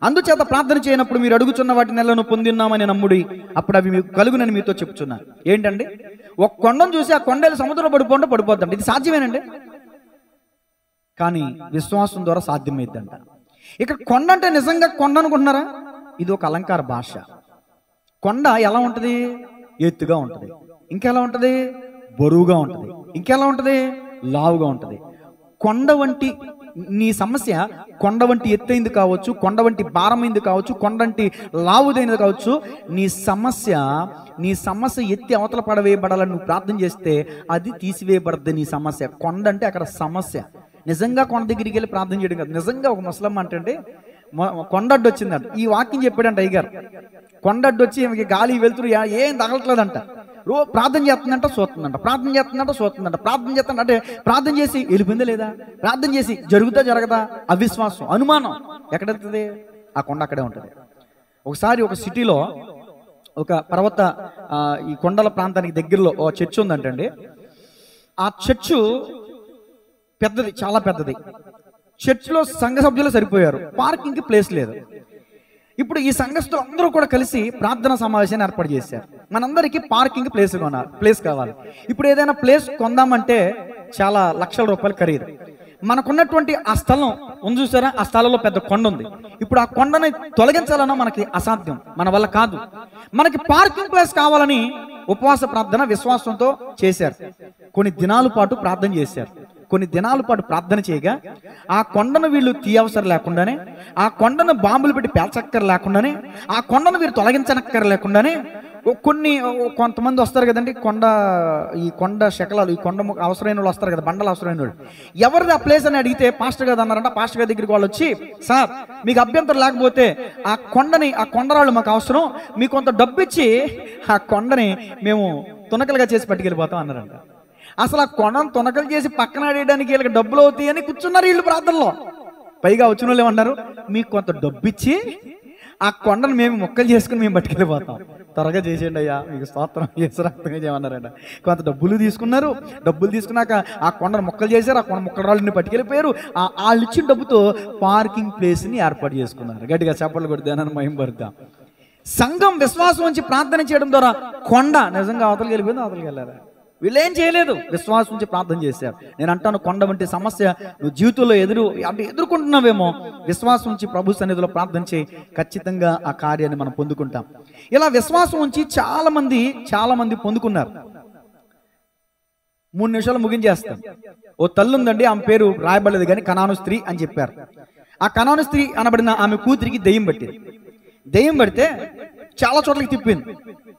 అందుచేత ప్రార్థన చేయనప్పుడు మీరు అడుగుచున్న వాటి నెలను పొందిన్నామని నమ్ముడి, అప్పుడు అవి మీకు కలుగునని మీతో చెప్పుచున్నాను. ఏంటండి, ఒక కొండను చూసి ఆ కొండలు సముద్రంలో పడిపోద్దండి. ఇది సాధ్యమేనండి, కానీ విశ్వాసం ద్వారా సాధ్యమైద్దంట. ఇక్కడ కొండ అంటే నిజంగా కొండ అనుకుంటున్నారా? ఇది ఒక అలంకార భాష. కొండ ఎలా ఉంటుంది? ఎత్తుగా ఉంటుంది. ఇంకెలా ఉంటుంది? బరువుగా ఉంటుంది. ఇంకెలా ఉంటుంది? లావుగా ఉంటుంది. కొండ వంటి నీ సమస్య కొండ వంటి ఎత్తైంది కావచ్చు, కొండ వంటి భారమైంది కావచ్చు, కొండ వంటి లావుదైనది కావచ్చు. నీ సమస్య ఎత్తి అవతల పడవేయబడాలని నువ్వు ప్రార్థన చేస్తే అది తీసివేయబడద్దు నీ సమస్య. కొండ అంటే అక్కడ సమస్య. నిజంగా కొండ దగ్గరికి వెళ్ళి ప్రార్థన చేయడం కాదు. నిజంగా ఒక ముసలమ్మ అంటే కొండడ్డు వచ్చిందంట. ఈ వాక్యం చెప్పాడంట అయ్యగారు. కొండడ్డు వచ్చి ఈమెకి గాలి వెళ్తురు ఏం తగలట్లేదంట. ప్రార్థన చేస్తుందంట, సోతుందంట, ప్రార్థన చేస్తుందంట, సోతుందంట, ప్రార్థన చేస్తుందంట. అంటే ప్రార్థన చేసి వెళ్ళిపోయిందా లేదా, ప్రార్థన చేసి జరగదా, అవిశ్వాసం, అనుమానం ఎక్కడెళ్తుంది? ఆ కొండ అక్కడే ఉంటుంది. ఒకసారి ఒక సిటీలో ఒక పర్వత ఈ కొండల ప్రాంతానికి దగ్గరలో ఓ చర్చ్ ఉందంటండి. ఆ చర్చు పెద్దది, చాలా పెద్దది. చర్చ్లో సంఘ సభ్యులు సరిపోయారు, పార్కింగ్కి ప్లేస్ లేదు. ఇప్పుడు ఈ సంఘస్థులు అందరూ కూడా కలిసి ప్రార్థనా సమావేశాన్ని ఏర్పాటు చేశారు. మనందరికీ పార్కింగ్ ప్లేస్ కావాలి. ఇప్పుడు ఏదైనా ప్లేస్ కొందామంటే చాలా లక్షల రూపాయలు ఖరీదు. మనకున్నటువంటి ఆ స్థలం ఉంది చూసారా, ఆ స్థలంలో పెద్ద కొండ ఉంది. ఇప్పుడు ఆ కొండని తొలగించాలన్నా మనకి అసాధ్యం, మన వల్ల కాదు. మనకి పార్కింగ్ ప్లేస్ కావాలని ఉపవాస ప్రార్థన విశ్వాసంతో చేశారు. కొన్ని దినాల పాటు ప్రార్థన చేశారు. కొన్ని దినాల పాటు ప్రార్థన చేయగా ఆ కొండను వీళ్ళు తీయవసరం లేకుండానే, ఆ కొండను బాంబులు పెట్టి పేల్చక్కర లేకుండానే, ఆ కొండను వీరు తొలగించనక్కర లేకుండానే కొంతమంది వస్తారు కదండి, ఈ కొండ శకలాలు, ఈ కొండ అవసరమైన వాళ్ళు వస్తారు కదా, బండలు అవసరమైన వాళ్ళు. ఎవరిది ఆ ప్లేస్ అని అడిగితే పాస్టర్ గారు అన్నారంట. పాస్టర్ గారి దగ్గరికి వాళ్ళు వచ్చి, సార్ మీకు అభ్యంతరం లేకపోతే ఆ కొండరాళ్ళు మాకు అవసరం, మీకు కొంత డబ్బు ఇచ్చి ఆ కొండని మేము తునకలుగా చేసి పట్టుకెళ్ళిపోతాం అన్నారంట. అసలు ఆ కొండను తునకలు చేసి పక్కన ఆడేయడానికి వీళ్ళకి డబ్బులు అవుతాయి అని కూర్చున్నారు వీళ్ళు ప్రార్థనలో. పైగా వచ్చిన వాళ్ళు ఏమన్నారు, మీకు కొంత డబ్బు ఇచ్చి ఆ కొండను మేము మొక్కలు చేసుకుని మేము పట్టుకెళ్ళిపోతాం, త్వరగా చేసేయండి అయ్యా, మీకు స్తోత్రం రక్తంగా చేయమన్నారంట. కొంత డబ్బులు తీసుకున్నారు. డబ్బులు తీసుకున్నాక ఆ కొండను మొక్కలు చేశారు. ఆ కొండ మొక్కల రాళ్ళని పట్టుకెళ్ళిపోయారు. వాళ్ళు ఇచ్చిన డబ్బుతో పార్కింగ్ ప్లేస్ని ఏర్పాటు చేసుకున్నారు. గట్టిగా చప్పట్లు కొడితే అని మహింపడతాం. సంఘం విశ్వాసం నుంచి ప్రార్థన చేయడం ద్వారా కొండ నిజంగా అవతలకి వెళ్ళిపోయింది. అవతలకి వెళ్ళారా? వీళ్ళేం చేయలేదు, విశ్వాసం నుంచి ప్రార్థన చేశారు. నేను అంటాను, కొండ వంటి సమస్య నువ్వు జీవితంలో ఎదుర్కొంటున్నావేమో, విశ్వాసం నుంచి ప్రభు సన్నిధిలో ప్రార్థన చేయి, ఖచ్చితంగా ఆ కార్యాన్ని మనం పొందుకుంటాం. ఇలా విశ్వాసం నుంచి చాలా మంది పొందుకున్నారు. 3 నిమిషాలు ముగించేస్తాం. ఓ తల్లి ఉందండి, ఆమె పేరు రాయబడలేదు కానీ కనాను స్త్రీ అని చెప్పారు. ఆ కనాను స్త్రీ అనబడిన ఆమె కూతురికి దెయ్యం పట్టింది. దెయ్యం పడితే చాలా చోట్లకి తిప్పింది.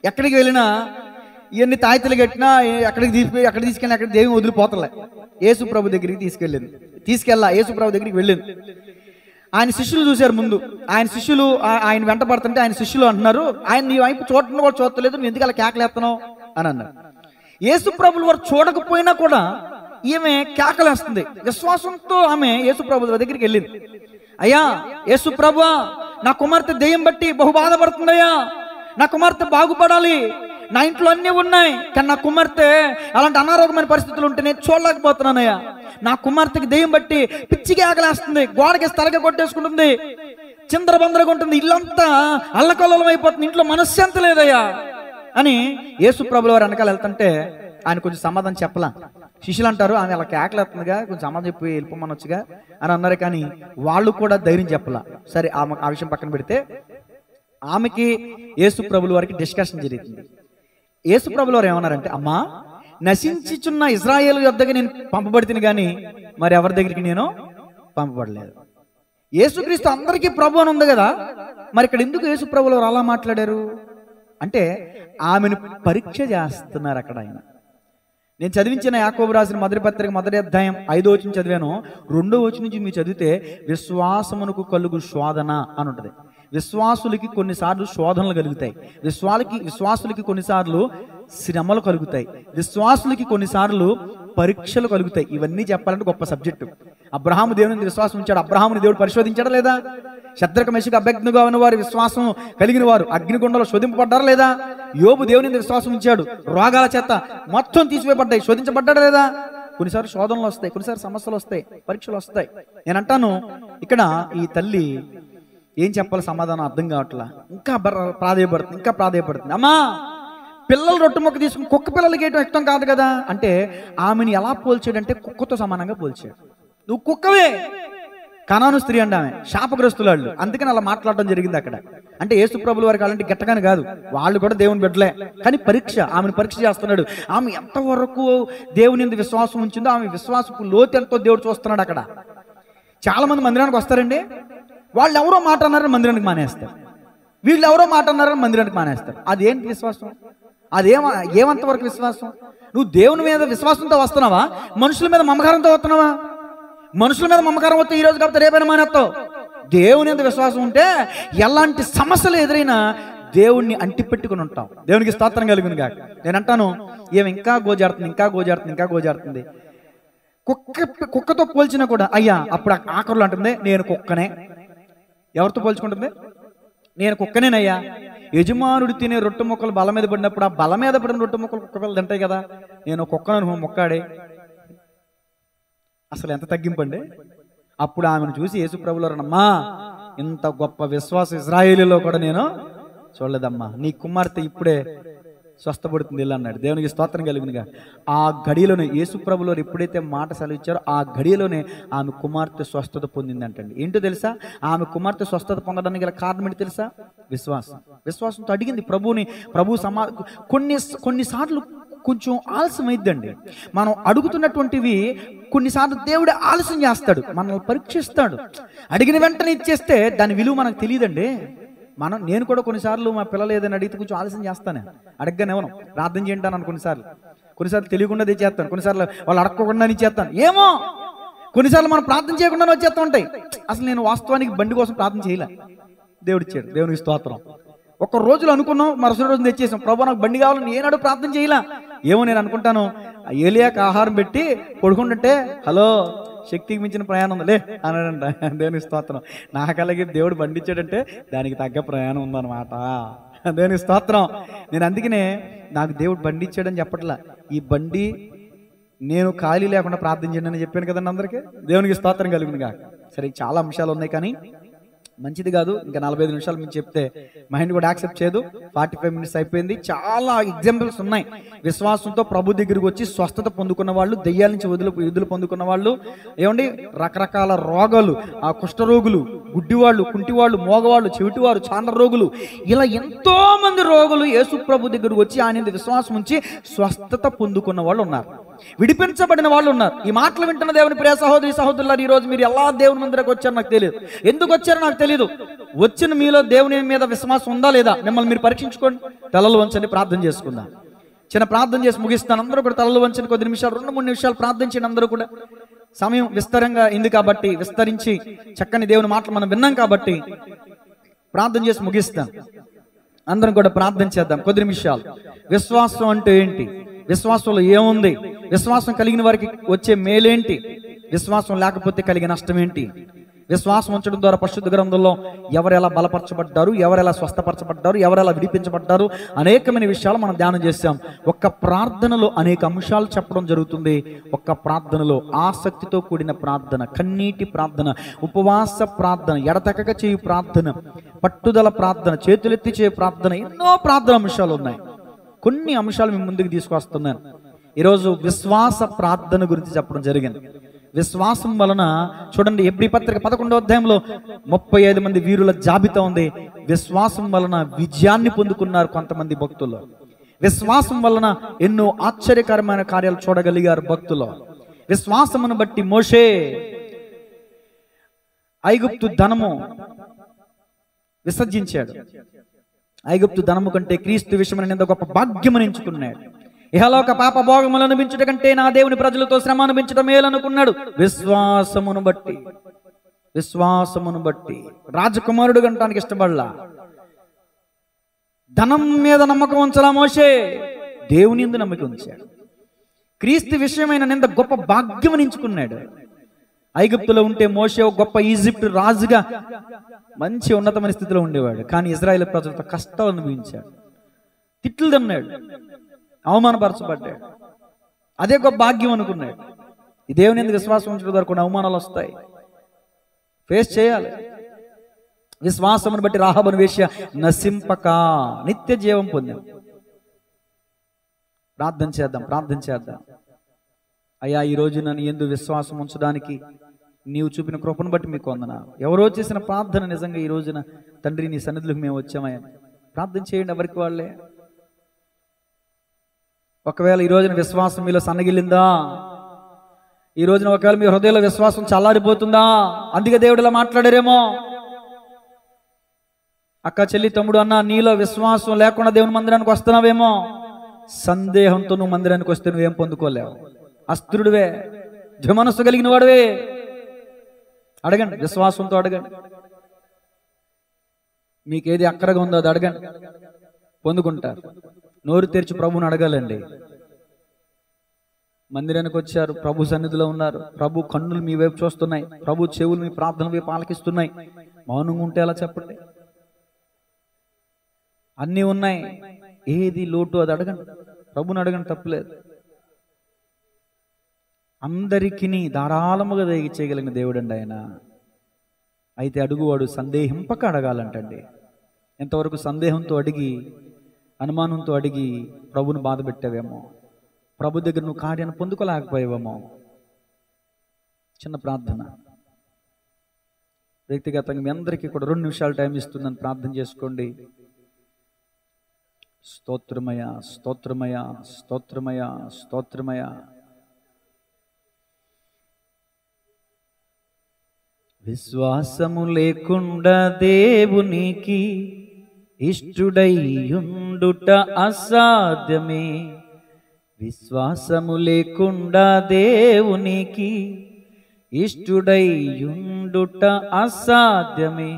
ఎక్కడికి వెళ్ళినా ఇవన్నీ తాయితలు కట్టినా ఎక్కడ తీసుకెళ్ళి అక్కడ దెయ్యం వదిలిపోతలే. యేసు ప్రభు దగ్గరికి యేసు ప్రభు దగ్గరికి వెళ్ళింది. ఆయన శిష్యులు చూశారు ముందు. ఆయన వెంట పడుతుంటే ఆయన శిష్యులు అంటున్నారు, ఆయన నీ వైపు చూడటం కూడా చూడలేదు, నువ్వు ఎందుకు అలా కేకలేస్తున్నావు అని అన్నారు. యేసు ప్రభులు వారు చూడకపోయినా కూడా ఈమె కేకలేస్తుంది. విశ్వాసంతో ఆమె యేసు ప్రభు దగ్గరికి వెళ్ళింది. అయ్యా యేసు ప్రభు, నా కుమార్తె దెయ్యం బట్టి బహు బాధపడుతుందయ్యా, నా కుమార్తె బాగుపడాలి, నా ఇంట్లో అన్నీ ఉన్నాయి, కానీ నా కుమార్తె అలాంటి అనారోగ్యమైన పరిస్థితులు ఉంటే నేను చూడలేకపోతున్నానయ్యా, నా కుమార్తెకి దెయ్యం బట్టి పిచ్చిగా ఆకలేస్తుంది, గోడకి తలగా కొట్టేసుకుంటుంది, చిందరబందరగా ఉంటుంది, ఇల్లంతా అల్లకల్లోలం అయిపోతుంది, ఇంట్లో మనశ్శాంతి లేదయ్యా అని యేసు ప్రభుల వారు వెనకాల వెళ్తుంటే ఆయన కొంచెం సమాధానం చెప్పలా. శిష్యులు అంటారు, ఆమె అలా కేకలేస్తుందిగా, కొంచెం సమాధానం చెప్పి వెళ్ళిపోమనొచ్చుగా అని అన్నారు. కానీ వాళ్ళు కూడా ధైర్యం చెప్పలా. సరే ఆ విషయం పక్కన పెడితే ఆమెకి యేసు ప్రభుల వారికి డిస్కషన్ జరిగింది. యేసు ప్రభుల వారు ఏమన్నారంటే, అమ్మా, నశించుచున్న ఇజ్రాయేలు యొద్దకు నేను పంపబడితిని కానీ మరి ఎవరి దగ్గరికి నేను పంపబడలేదు. యేసుక్రీస్తు అందరికీ ప్రభు అని ఉంది కదా, మరి ఇక్కడ ఎందుకు యేసు ప్రభుల వారు అలా మాట్లాడారు అంటే ఆమెను పరీక్ష చేస్తున్నారు అక్కడ ఆయన. నేను చదివించిన యాకోబు రాసిన మొదటి పత్రిక 1వ అధ్యాయం 5వ వచనం చదివాను. 2వ వచనం నుంచి మీరు చదివితే విశ్వాసమునకు కలుగు శోధన అని ఉంటుంది. విశ్వాసులకి కొన్నిసార్లు శోధనలు కలుగుతాయి, విశ్వాసులకి కొన్నిసార్లు శ్రమలు కలుగుతాయి, విశ్వాసులకి కొన్నిసార్లు పరీక్షలు కలుగుతాయి. ఇవన్నీ చెప్పాలంటే గొప్ప సబ్జెక్టు. అబ్రహాము దేవుని విశ్వాసం ఉంచాడు. అబ్రహాముని దేవుడు పరిశోధించాడా లేదా? శద్రక మెషకు అభ్యర్థుగా ఉన్న వారు, విశ్వాసం కలిగిన వారు అగ్నిగుండంలో శోధింపబడ్డారా లేదా? యోబు దేవుని విశ్వాసం ఉంచాడు. రోగాల చేత మొత్తం తీసివేయబడ్డాయి, శోధించబడ్డాడా లేదా? కొన్నిసార్లు శోధనలు వస్తాయి, కొన్నిసార్లు సమస్యలు వస్తాయి, పరీక్షలు వస్తాయి. నేను అంటాను, ఇక్కడ ఈ తల్లి ఏం చెప్పాలి సమాధానం అర్థం కావట్లా. ఇంకా ప్రాధేయపడుతుంది. అమ్మా, పిల్లలు రొట్టె మొక్క తీసుకుని కుక్క పిల్లలకి ఏటం ఇష్టం కాదు కదా అంటే ఆమెను ఎలా పోల్చాడంటే కుక్కతో సమానంగా పోల్చాడు. నువ్వు కుక్కవే. కనాను స్త్రీ అండి, ఆమె శాపగ్రస్తులాళ్ళు, అందుకని అలా మాట్లాడడం జరిగింది అక్కడ. అంటే యేసు ప్రభుల వారికి అలాంటి గట్టగానే కాదు, వాళ్ళు కూడా దేవుని బిడ్డలే. కానీ ఆమెను పరీక్ష చేస్తున్నాడు. ఆమె ఎంతవరకు దేవుని యందు విశ్వాసం ఉంచిందో, ఆమె విశ్వాసపు లోతు ఎంతో దేవుడు చూస్తున్నాడు అక్కడ. చాలా మంది మందిరానికి వస్తారండి, వాళ్ళు ఎవరో మాట అన్నారని మందిరానికి మానేస్తారు, వీళ్ళు ఎవరో మాట అన్నారని మందిరానికి మానేస్తారు. అదేంటి విశ్వాసం? ఏమంతవరకు విశ్వాసం? నువ్వు దేవుని మీద విశ్వాసంతో వస్తున్నావా, మనుషుల మీద మమకారంతో వస్తున్నావా? మనుషుల మీద మమకారం వస్తే ఈరోజు కాబట్టి రేపైనా మానేస్తావు. దేవుని మీద విశ్వాసం ఉంటే ఎలాంటి సమస్యలు ఎదురైనా దేవుణ్ణి అంటిపెట్టుకుని ఉంటాం. దేవునికి స్తోత్రం కలుగును గాక. నేను అంటాను, ఏమి ఇంకా గోజాడుతుంది. కుక్కతో పోల్చినా కూడా అయ్యా అప్పుడు ఆఖరులు అంటుంది, నేను కుక్కనే. ఎవరితో పోల్చుకుంటుంది? నేను కుక్కనేనయ్యా. యజమానుడు తినే రొట్టె ముక్కలు బల మీద పడినప్పుడు ఆ బల మీద పడిన రొట్టె ముక్కలు కుక్క పిల్లలు తింటాయి కదా, నేను కుక్కను మొక్కాడే. అసలు ఎంత తగ్గింపండి. అప్పుడు ఆమెను చూసి యేసు ప్రభువుల వారు, అమ్మా, ఇంత గొప్ప విశ్వాసం ఇశ్రాయేలులో కూడా నేను చూడలేదమ్మా, నీ కుమార్తె ఇప్పుడే స్వస్థపడుతుంది ఇలా అన్నాడు. దేవునికి స్తోత్రం కలుగునుగా. ఆ గడియలోనే యేసు ప్రభువుల వారు ఎప్పుడైతే మాట సెలవిచ్చారో ఆ గడియలోనే ఆమె కుమార్తె స్వస్థత పొందిందంటండి. ఏంటో తెలుసా? ఆమె కుమార్తె స్వస్థత పొందడానికి గల కారణం ఏంటి తెలుసా? విశ్వాసంతో అడిగింది ప్రభువుని. కొన్నిసార్లు కొంచెం ఆలస్యం అయిద్దండి. మనం అడుగుతున్నటువంటివి కొన్నిసార్లు దేవుడు ఆలస్యం చేస్తాడు, మనల్ని పరీక్షిస్తాడు. అడిగిన వెంటనే ఇచ్చేస్తే దాని విలువ మనకు తెలియదండి. నేను కూడా కొన్నిసార్లు మా పిల్లలు ఏదైనా అడిగితే కొంచెం ఆలస్యం చేస్తాను, అడగగానేమో ప్రార్థన చేయంటాను. కొన్నిసార్లు తెలియకుండా తెచ్చేస్తాను, కొన్నిసార్లు వాళ్ళు అడగకుండా ఇచ్చేస్తాను. ఏమో కొన్నిసార్లు మనం ప్రార్థన చేయకుండా వచ్చేస్తూ ఉంటాయి. అసలు నేను వాస్తవానికి బండి కోసం ప్రార్థన చేయలే, దేవుడు ఇచ్చాడు. దేవునికి స్తోత్రం. ఒక్క రోజులో అనుకున్నాం, మరుసటి రోజు తెచ్చేసాం. ప్రభు నాకు బండి కావాలని ఏనాడు ప్రార్థన చేయలా. ఏమో నేను అనుకుంటాను, ఏలియాకి ఆహారం పెట్టి పడుకుంటుంటే, హలో శక్తికి మించిన ప్రయాణం ఉందిలే అన్నాడంట. దేవుని స్తోత్రం. నాకు అలాగే దేవుడు బండి ఇచ్చాడంటే దానికి తగ్గ ప్రయాణం ఉందన్నమాట. దేవుని స్తోత్రం. నేను అందుకనే నాకు దేవుడు బండి ఇచ్చాడని చెప్పట్లా, ఈ బండి నేను ఖాళీ లేకుండా ప్రార్థించండి అని చెప్పాను కదండి అందరికీ. దేవునికి స్తోత్రం కలుగును కాక. సరే, చాలా అంశాలు ఉన్నాయి కానీ మంచిది కాదు, ఇంకా 45 నిమిషాలు మీకు చెప్తే మైండ్ కూడా యాక్సెప్ట్ చేయదు. 45 మినిట్స్ అయిపోయింది. చాలా ఎగ్జాంపుల్స్ ఉన్నాయి. విశ్వాసంతో ప్రభు దగ్గరికి వచ్చి స్వస్థత పొందుకున్న వాళ్ళు, దెయ్యాల నుంచి విడుదల పొందుకున్న వాళ్ళు, ఏమండి రకరకాల రోగాలు, ఆ కుష్ఠరోగులు, గుడ్డివాళ్ళు, కుంటివాళ్ళు, మోగవాళ్ళు, చెవిటివారు, చాండ్ర రోగులు, ఇలా ఎంతో మంది రోగులు యేసు ప్రభు దగ్గరికి వచ్చి ఆయన విశ్వాసం ఉంచి స్వస్థత పొందుకున్న వాళ్ళు ఉన్నారు, విడిపించబడిన వాళ్ళు ఉన్నారు. ఈ మాటలు వింటున్న దేవుని ప్రియ సహోదరి సహోదరులారు, ఈ రోజు మీరు ఎలా దేవుని మందిరకు వచ్చారో నాకు తెలియదు, ఎందుకు వచ్చారో నాకు తెలియదు. వచ్చిన మీలో దేవుని మీద విశ్వాసం ఉందా లేదా మిమ్మల్ని మీరు పరీక్షించుకోండి. తలలు వంచండి, ప్రార్థన చేసుకుందాం. చిన్న ప్రార్థన చేసి ముగిస్తాను. అందరూ కూడా తలలు వంచండి, కొద్ది నిమిషాలు, 2-3 నిమిషాలు ప్రార్థించండి. అందరూ కూడా సమయం విస్తారంగా ఉంది కాబట్టి, విస్తరించి చక్కని దేవుని మాటలు మనం విన్నాం కాబట్టి ప్రార్థన చేసి ముగిస్తాను. అందరం కూడా ప్రార్థన చేద్దాం కొద్ది నిమిషాలు. విశ్వాసం అంటే ఏంటి? విశ్వాసంలో ఏముంది? విశ్వాసం కలిగిన వారికి వచ్చే మేలేంటి? విశ్వాసం లేకపోతే కలిగే నష్టం ఏంటి? విశ్వాసం ఉంచడం ద్వారా పరిశుద్ధ గ్రంథంలో ఎవరెలా బలపరచబడ్డారు, ఎవరెలా స్వస్థపరచబడ్డారు, ఎవరెలా విడిపించబడ్డారు, అనేకమైన విషయాలు మనం ధ్యానం చేశాం. ఒక్క ప్రార్థనలో అనేక అంశాలు చెప్పడం జరుగుతుంది. ఒక్క ప్రార్థనలో ఆసక్తితో కూడిన ప్రార్థన, కన్నీటి ప్రార్థన, ఉపవాస ప్రార్థన, ఎడతెగక చేయు ప్రార్థన, పట్టుదల ప్రార్థన, చేతులెత్తి చేయు ప్రార్థన, ఎన్నో ప్రార్థన అంశాలు ఉన్నాయి. కొన్ని అంశాలు మీ ముందుకు తీసుకొస్తున్నాను. ఈరోజు విశ్వాస ప్రార్థన గురించి చెప్పడం జరిగింది. విశ్వాసం వలన చూడండి, హెబ్రీ పత్రిక 11వ అధ్యాయంలో 35 మంది వీరుల జాబితా ఉంది. విశ్వాసం వలన విజయాన్ని పొందుకున్నారు కొంతమంది భక్తులు. విశ్వాసం వలన ఎన్నో ఆశ్చర్యకరమైన కార్యాలు చూడగలిగారు భక్తులు. విశ్వాసమును బట్టి మోషే ఐగుప్తు ధనము విసర్జించాడు. ఐగుప్తు ధనము కంటే క్రీస్తు విషయమైన ఎంత గొప్ప భాగ్యమని ఎంచుకున్నాడు. ఇహలోక పాప భోగములు అనుభవించుట కంటే నా దేవుని ప్రజలతో శ్రమ అనుభవించడం మేలనుకున్నాడు. విశ్వాసమును బట్టి, విశ్వాసమును బట్టి రాజకుమారుడు గంటానికి ఇష్టపడలా. ధనం మీద నమ్మకం ఉంచలా మోషే, దేవుని యందు నమ్మకం ఉంచాడు. క్రీస్తు విషయమైన నింద గొప్ప భాగ్యమని ఎంచుకున్నాడు. ఐగుప్తులో ఉంటే మోషే ఒక గొప్ప ఈజిప్ట్ రాజుగా మంచి ఉన్నతమైన స్థితిలో ఉండేవాడు. కానీ ఇజ్రాయేల్ ప్రజలతో కష్టాలు అనుభవించాడు, తిట్లు తిన్నాడు, అవమానపరచబడ్డాడు. అదే గొప్ప భాగ్యం అనుకున్నాడు. ఈ దేవుని యందు విశ్వాసం ఉంచడం ద్వారా కొన్ని అవమానాలు వస్తాయి, ఫేస్ చేయాలి. విశ్వాసమును బట్టి రాహాబును వేశ్య నశింపక నిత్య జీవం పొందాం. ప్రార్థన చేద్దాం, ప్రార్థన చేద్దాం. అయ్యా, ఈ రోజు నన్ను యందు విశ్వాసం ఉంచడానికి నీవు చూపిన కృపను బట్టి మీకు వందనాలు. ఎవరో చేసిన ప్రార్థన నిజంగా ఈ రోజున తండ్రి నీ సన్నిధిలోకి మేము వచ్చామయ్యా, ప్రార్థన చేయండి ఎవరికి వాళ్ళే. ఒకవేళ ఈ రోజున విశ్వాసం మీలో సన్నగిల్లిందా? ఈ రోజున ఒకవేళ మీ హృదయంలో విశ్వాసం చల్లారిపోతుందా? అందుకే దేవుడు ఇలా మాట్లాడారేమో. అక్క, చెల్లి, తమ్ముడు, అన్న, నీలో విశ్వాసం లేకుండా దేవుని మందిరానికి వస్తున్నావేమో. సందేహంతో నువ్వు మందిరానికి వస్తే నువ్వేం పొందుకోలేవు. అస్త్రుడివే, ద్విమనస్సు కలిగిన వాడివే. అడగండి, విశ్వాసంతో అడగండి. మీకేది అక్కరగా ఉందో అది అడగండి, పొందుకుంటారు. నోరు తెరిచి ప్రభుని అడగాలండి. మందిరానికి వచ్చారు, ప్రభు సన్నిధిలో ఉన్నారు, ప్రభు కన్నులు మీ వైపు చూస్తున్నాయి, ప్రభు చెవులు మీ ప్రార్థన వైపు ఆలకిస్తున్నాయి. మౌనంగా ఉంటే ఎలా చెప్పండి? అన్నీ ఉన్నాయి, ఏది లోటు అది అడగండి, ప్రభుని అడగండి, తప్పులేదు. అందరికీ ధారాళముగా దయగి చేయగలిగిన దేవుడండి ఆయన. అయితే అడుగువాడు సందేహింపక అడగాలంటండి. ఎంతవరకు సందేహంతో అడిగి, అనుమానంతో అడిగి ప్రభుని బాధ పెట్టావేమో, ప్రభు దగ్గర నువ్వు కార్యాన్ని పొందుకోలేకపోయావేమో. చిన్న ప్రార్థన వ్యక్తిగతంగా మీ అందరికీ కూడా 2 నిమిషాలు టైం ఇస్తుందని ప్రార్థన చేసుకోండి. స్తోత్రమయ, స్తోత్రమయ, స్తోత్రమయ, స్తోత్రమయ. విశ్వాసము లేకుండా దేవునికి ఇష్టుడైయుండుట అసాధ్యమే. విశ్వాసము లేకుండా దేవునికి ఇష్టుడైయుండుట అసాధ్యమే.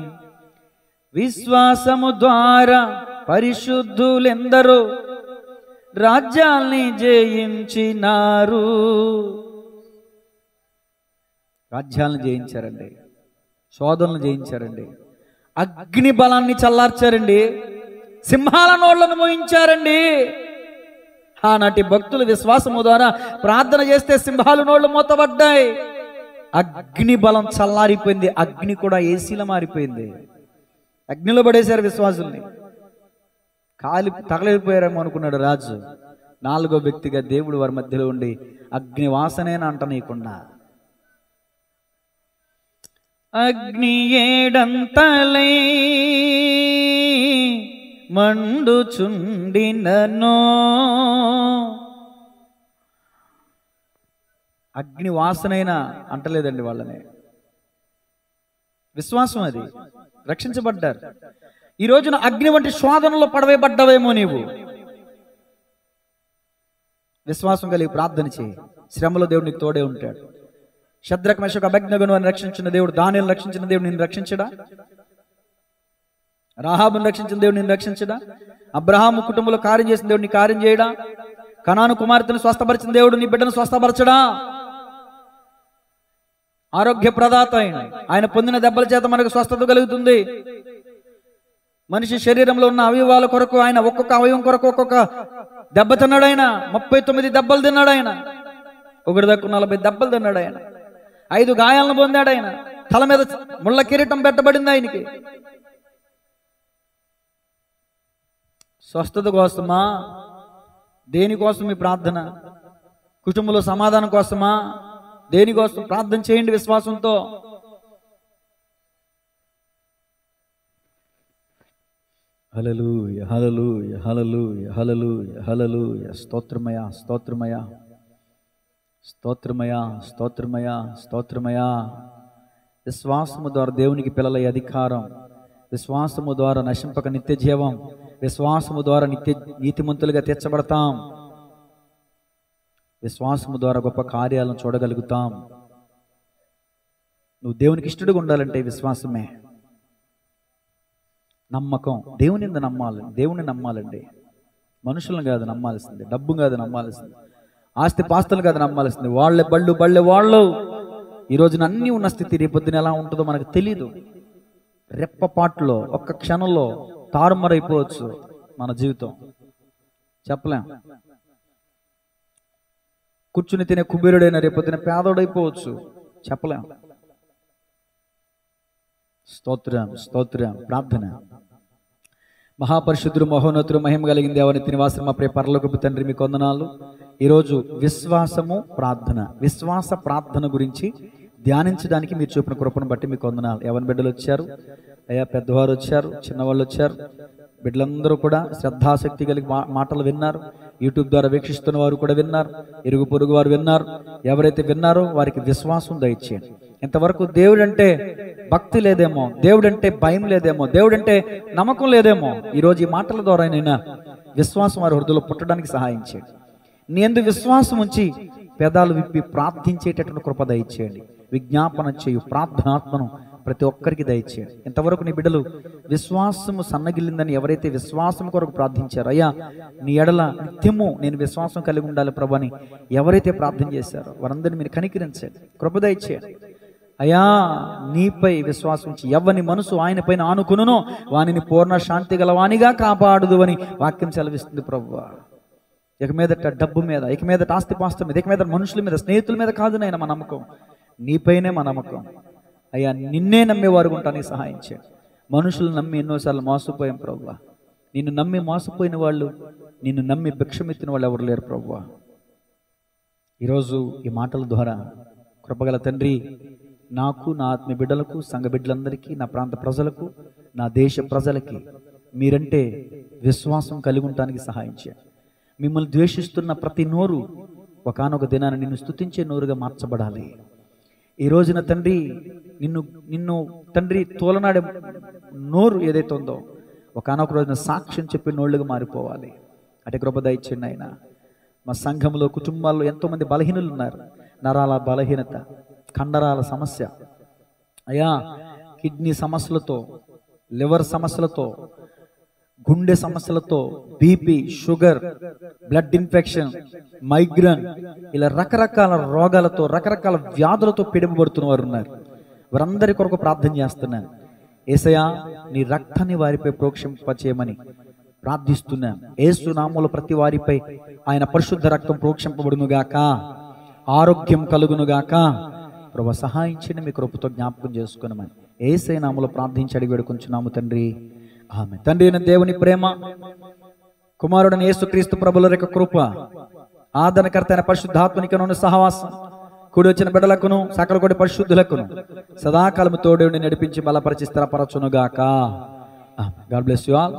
విశ్వాసము ద్వారా పరిశుద్ధులెందరో రాజ్యాల్ని జయించినారు. రాజ్యాలను జయించారండి, శోధనలు జయించారండి, అగ్ని బలాన్ని చల్లార్చారండి, సింహాల నోళ్లను మోయించారండి. ఆనాటి భక్తులు విశ్వాసము ద్వారా ప్రార్థన చేస్తే సింహాల నోళ్లు మూతబడ్డాయి. అగ్ని బలం చల్లారిపోయింది, అగ్ని కూడా ఏసీలో మారిపోయింది. అగ్నిలో పడేశారు విశ్వాసుల్ని, కాలి తగలిపోయారేమో అనుకున్నాడు రాజు. 4వ వ్యక్తిగా దేవుడు వారి మధ్యలో ఉండి అగ్ని వాసనేనా అంటనీయకుండా అగ్ని ఏడంతలై మండుచుండినను, అగ్ని వాసనైనా అంటలేదండి వాళ్ళని. విశ్వాసం అది, రక్షించబడ్డారు. ఈ రోజున అగ్ని వంటి శోధనలో పడవేయబడ్డావేమో నీవు. విశ్వాసం కలిగి ప్రార్థన చేయి, శ్రమలో దేవుడు నీకు తోడే ఉంటాడు. శద్రక్ మెషక్ అబేద్నెగోను అని రక్షించిన దేవుడు, దానియేలును రక్షించిన దేవుడు నిన్ను రక్షించడా? రాహాబును రక్షించిన దేవుడు నిన్ను రక్షించడా? అబ్రహాము కుటుంబంలో కార్యం చేసిన దేవుడు నీ కార్యం చేయడా? కనాను కుమార్తెను స్వస్థపరిచిన దేవుడు నీ బిడ్డను స్వస్థపరచడా? ఆరోగ్య ప్రదాత ఆయన పొందిన దెబ్బల చేత మనకు స్వస్థత కలుగుతుంది. మనిషి శరీరంలో ఉన్న అవయవాల కొరకు ఆయన ఒక్కొక్క అవయవం కొరకు ఒక్కొక్క దెబ్బ తిన్నాడు. ఆయన 39 దెబ్బలు తిన్నాడు. ఆయన ఒకటి దక్కు 40 దెబ్బలు తిన్నాడు. ఆయన 5 గాయాలను పొందాడు. ఆయన తల మీద ముళ్ళ కిరీటం పెట్టబడింది ఆయనకి. స్వస్థత కోసమా? దేనికోసం ఈ ప్రార్థన? కుటుంబంలో సమాధానం కోసమా? దేనికోసం? ప్రార్థన చేయండి విశ్వాసంతో. హల్లెలూయా, హల్లెలూయా, హల్లెలూయా, హల్లెలూయా, హల్లెలూయా. స్తోత్రమయ, స్తోత్రమయ, స్తోత్రమయ, స్తోత్రమయ, స్తోత్రమయ. విశ్వాసము ద్వారా దేవునికి పిల్లలయ్యే అధికారం, విశ్వాసము ద్వారా నశింపక నిత్య జీవం, విశ్వాసము ద్వారా నీతిమంతులుగా తీర్చబడతాం, విశ్వాసము ద్వారా గొప్ప కార్యాలను చూడగలుగుతాం. నువ్వు దేవునికి ఇష్టడుగా ఉండాలంటే విశ్వాసమే. నమ్మకం, దేవుని నమ్మాలి, దేవుని నమ్మాలండి. మనుషులను కాదు నమ్మాల్సింది, డబ్బు కాదు నమ్మాల్సింది, ఆస్తి పాస్తులు కాదు నమ్మాల్సింది. వాళ్ళే బళ్ళే వాళ్ళు. ఈ రోజున అన్నీ ఉన్న స్థితి రేపొద్దున ఎలా ఉంటుందో మనకు తెలీదు. రెప్పపాటులో ఒక్క క్షణంలో తారుమారైపోవచ్చు మన జీవితం, చెప్పలేం. కూర్చుని తినే కుబేరుడైన రేపొద్దున పేదోడైపోవచ్చు, చెప్పలేం. స్తోత్రం, స్తోత్రం. ప్రార్థన. మహాపరిశుద్ధుడు, మహోన్నతుడు, మహిమ కలిగిన దేవాని నివాసం మా ప్రియ పరలోకపు తండ్రి, మీకు వందనాలు. ఈరోజు విశ్వాసము ప్రార్థన, విశ్వాస ప్రార్థన గురించి ధ్యానించడానికి మీరు చూపిన కృపను బట్టి మీకు వందనాలు. యవన బిడ్డలు వచ్చారు అయ్యా, పెద్దవారు వచ్చారు, చిన్నవాళ్ళు వచ్చారు. బిడ్డలందరూ కూడా శ్రద్ధాశక్తి కలిగి మాటలు విన్నారు. యూట్యూబ్ ద్వారా వీక్షిస్తున్న వారు కూడా విన్నారు, ఇరుగు పొరుగు వారు విన్నారు. ఎవరైతే విన్నారో వారికి విశ్వాసం దయచేయండి. ఇంతవరకు దేవుడంటే భక్తి లేదేమో, దేవుడంటే భయం లేదేమో, దేవుడంటే నమ్మకం లేదేమో, ఈరోజు ఈ మాటల ద్వారానైనా విశ్వాసం వారి హృదయంలో పుట్టడానికి సహాయం చేయండి. నీ యందు విశ్వాసం ఉంచి పెదాలు విప్పి ప్రార్థించేటటువంటి కృప దయచేయండి. విజ్ఞాపన చేయు ప్రార్థనాత్మను ప్రతి ఒక్కరికి దయచేయండి. ఇంతవరకు నీ బిడ్డలు విశ్వాసము సన్నగిల్లిందని ఎవరైతే విశ్వాసం కొరకు ప్రార్థించారో, అయ్యా నీ ఎడల నిత్యము నేను విశ్వాసం కలిగి ఉండాలి ప్రభు అని ఎవరైతే ప్రార్థన చేశారో వారందరినీ మీరు కనికరించండి, కృప దయచేయండి. అయ్యా నీపై విశ్వాసం ఉంచి ఎవని మనసు ఆయన పైన ఆనుకునునో వానిని పూర్ణ శాంతి గలవానిగా కాపాడుదు అని వాక్యం సెలవిస్తుంది ప్రభువా. ఇక మీదట డబ్బు మీద, ఇక మీదట ఆస్తిపాస్తుల మీద, ఇక మీద మనుషుల మీద, స్నేహితుల మీద కాదు నాయన మా నమ్మకం, నీపైనే మా నమ్మకం. అయ్యా నిన్నే నమ్మేవారు ఉంటానికి సహాయం చేయండి. మనుషులు నమ్మి ఎన్నోసార్లు మోసపోయాం ప్రభువా. నిన్ను నమ్మి మోసపోయిన వాళ్ళు, నిన్ను నమ్మి భిక్షమెత్తిన వాళ్ళు ఎవరు లేరు ప్రభువా. ఈరోజు ఈ మాటల ద్వారా కృపగల తండ్రి, నాకు, నా ఆత్మీయ బిడ్డలకు, సంఘ బిడ్డలందరికీ, నా ప్రాంత ప్రజలకు, నా దేశ ప్రజలకి మీరంటే విశ్వాసం కలిగి ఉండటానికి సహాయం చేయండి. మిమ్మల్ని ద్వేషిస్తున్న ప్రతి నోరు ఒకానొక దినాన్ని నిన్ను స్తుతించే నోరుగా మార్చబడాలి. ఈ రోజున తండ్రి నిన్ను తండ్రి తోలనాడే నోరు ఏదైతే ఉందో ఒకానొక రోజున సాక్ష్యం చెప్పే నోళ్ళుగా మారిపోవాలి. అటు కృప దయచేయండి ఆయన. మా సంఘంలో, కుటుంబాల్లో ఎంతోమంది బలహీనులు ఉన్నారు. నరాల బలహీనత, కండరాల సమస్య, అయ్యా కిడ్నీ సమస్యలతో, లివర్ సమస్యలతో, గుండె సమస్యలతో, BP, sugar, blood infection, migraine, ఇలా రకరకాల రోగాలతో రకరకాల వ్యాధులతో పీడింపబడుతున్న వారు ఉన్నారు. వారందరి కొరకు ప్రార్థన చేస్తున్నాను. యేసయ్యా, నీ రక్తాన్ని వారిపై ప్రోక్షింపచేయమని ప్రార్థిస్తున్నాను. యేసు నామములో ప్రతి వారిపై ఆయన పరిశుద్ధ రక్తం ప్రోక్షింపబడునుగాక, ఆరోగ్యం కలుగునుగాక. ప్రభు సహాయించండి, మీ కృపతో జ్ఞాపకం చేసుకున్నామని యేసయ్య నామములో ప్రార్థించి అడిగి వేడుకొంచున్నాము తండ్రి, ఆమేన్. తండ్రి అయిన దేవుని ప్రేమ, కుమారుడైన యేసుక్రీస్తు ప్రభుల యొక్క కృప, ఆదరణకర్త అయిన పరిశుద్ధాత్మనికను సహవాసం, కూడి వచ్చిన బిడ్డలకును సకల కోటి పరిశుద్ధులకును సదాకాలము తోడు నడిపించి బలపరిచి స్థిరపరచునుగాక. God bless you all.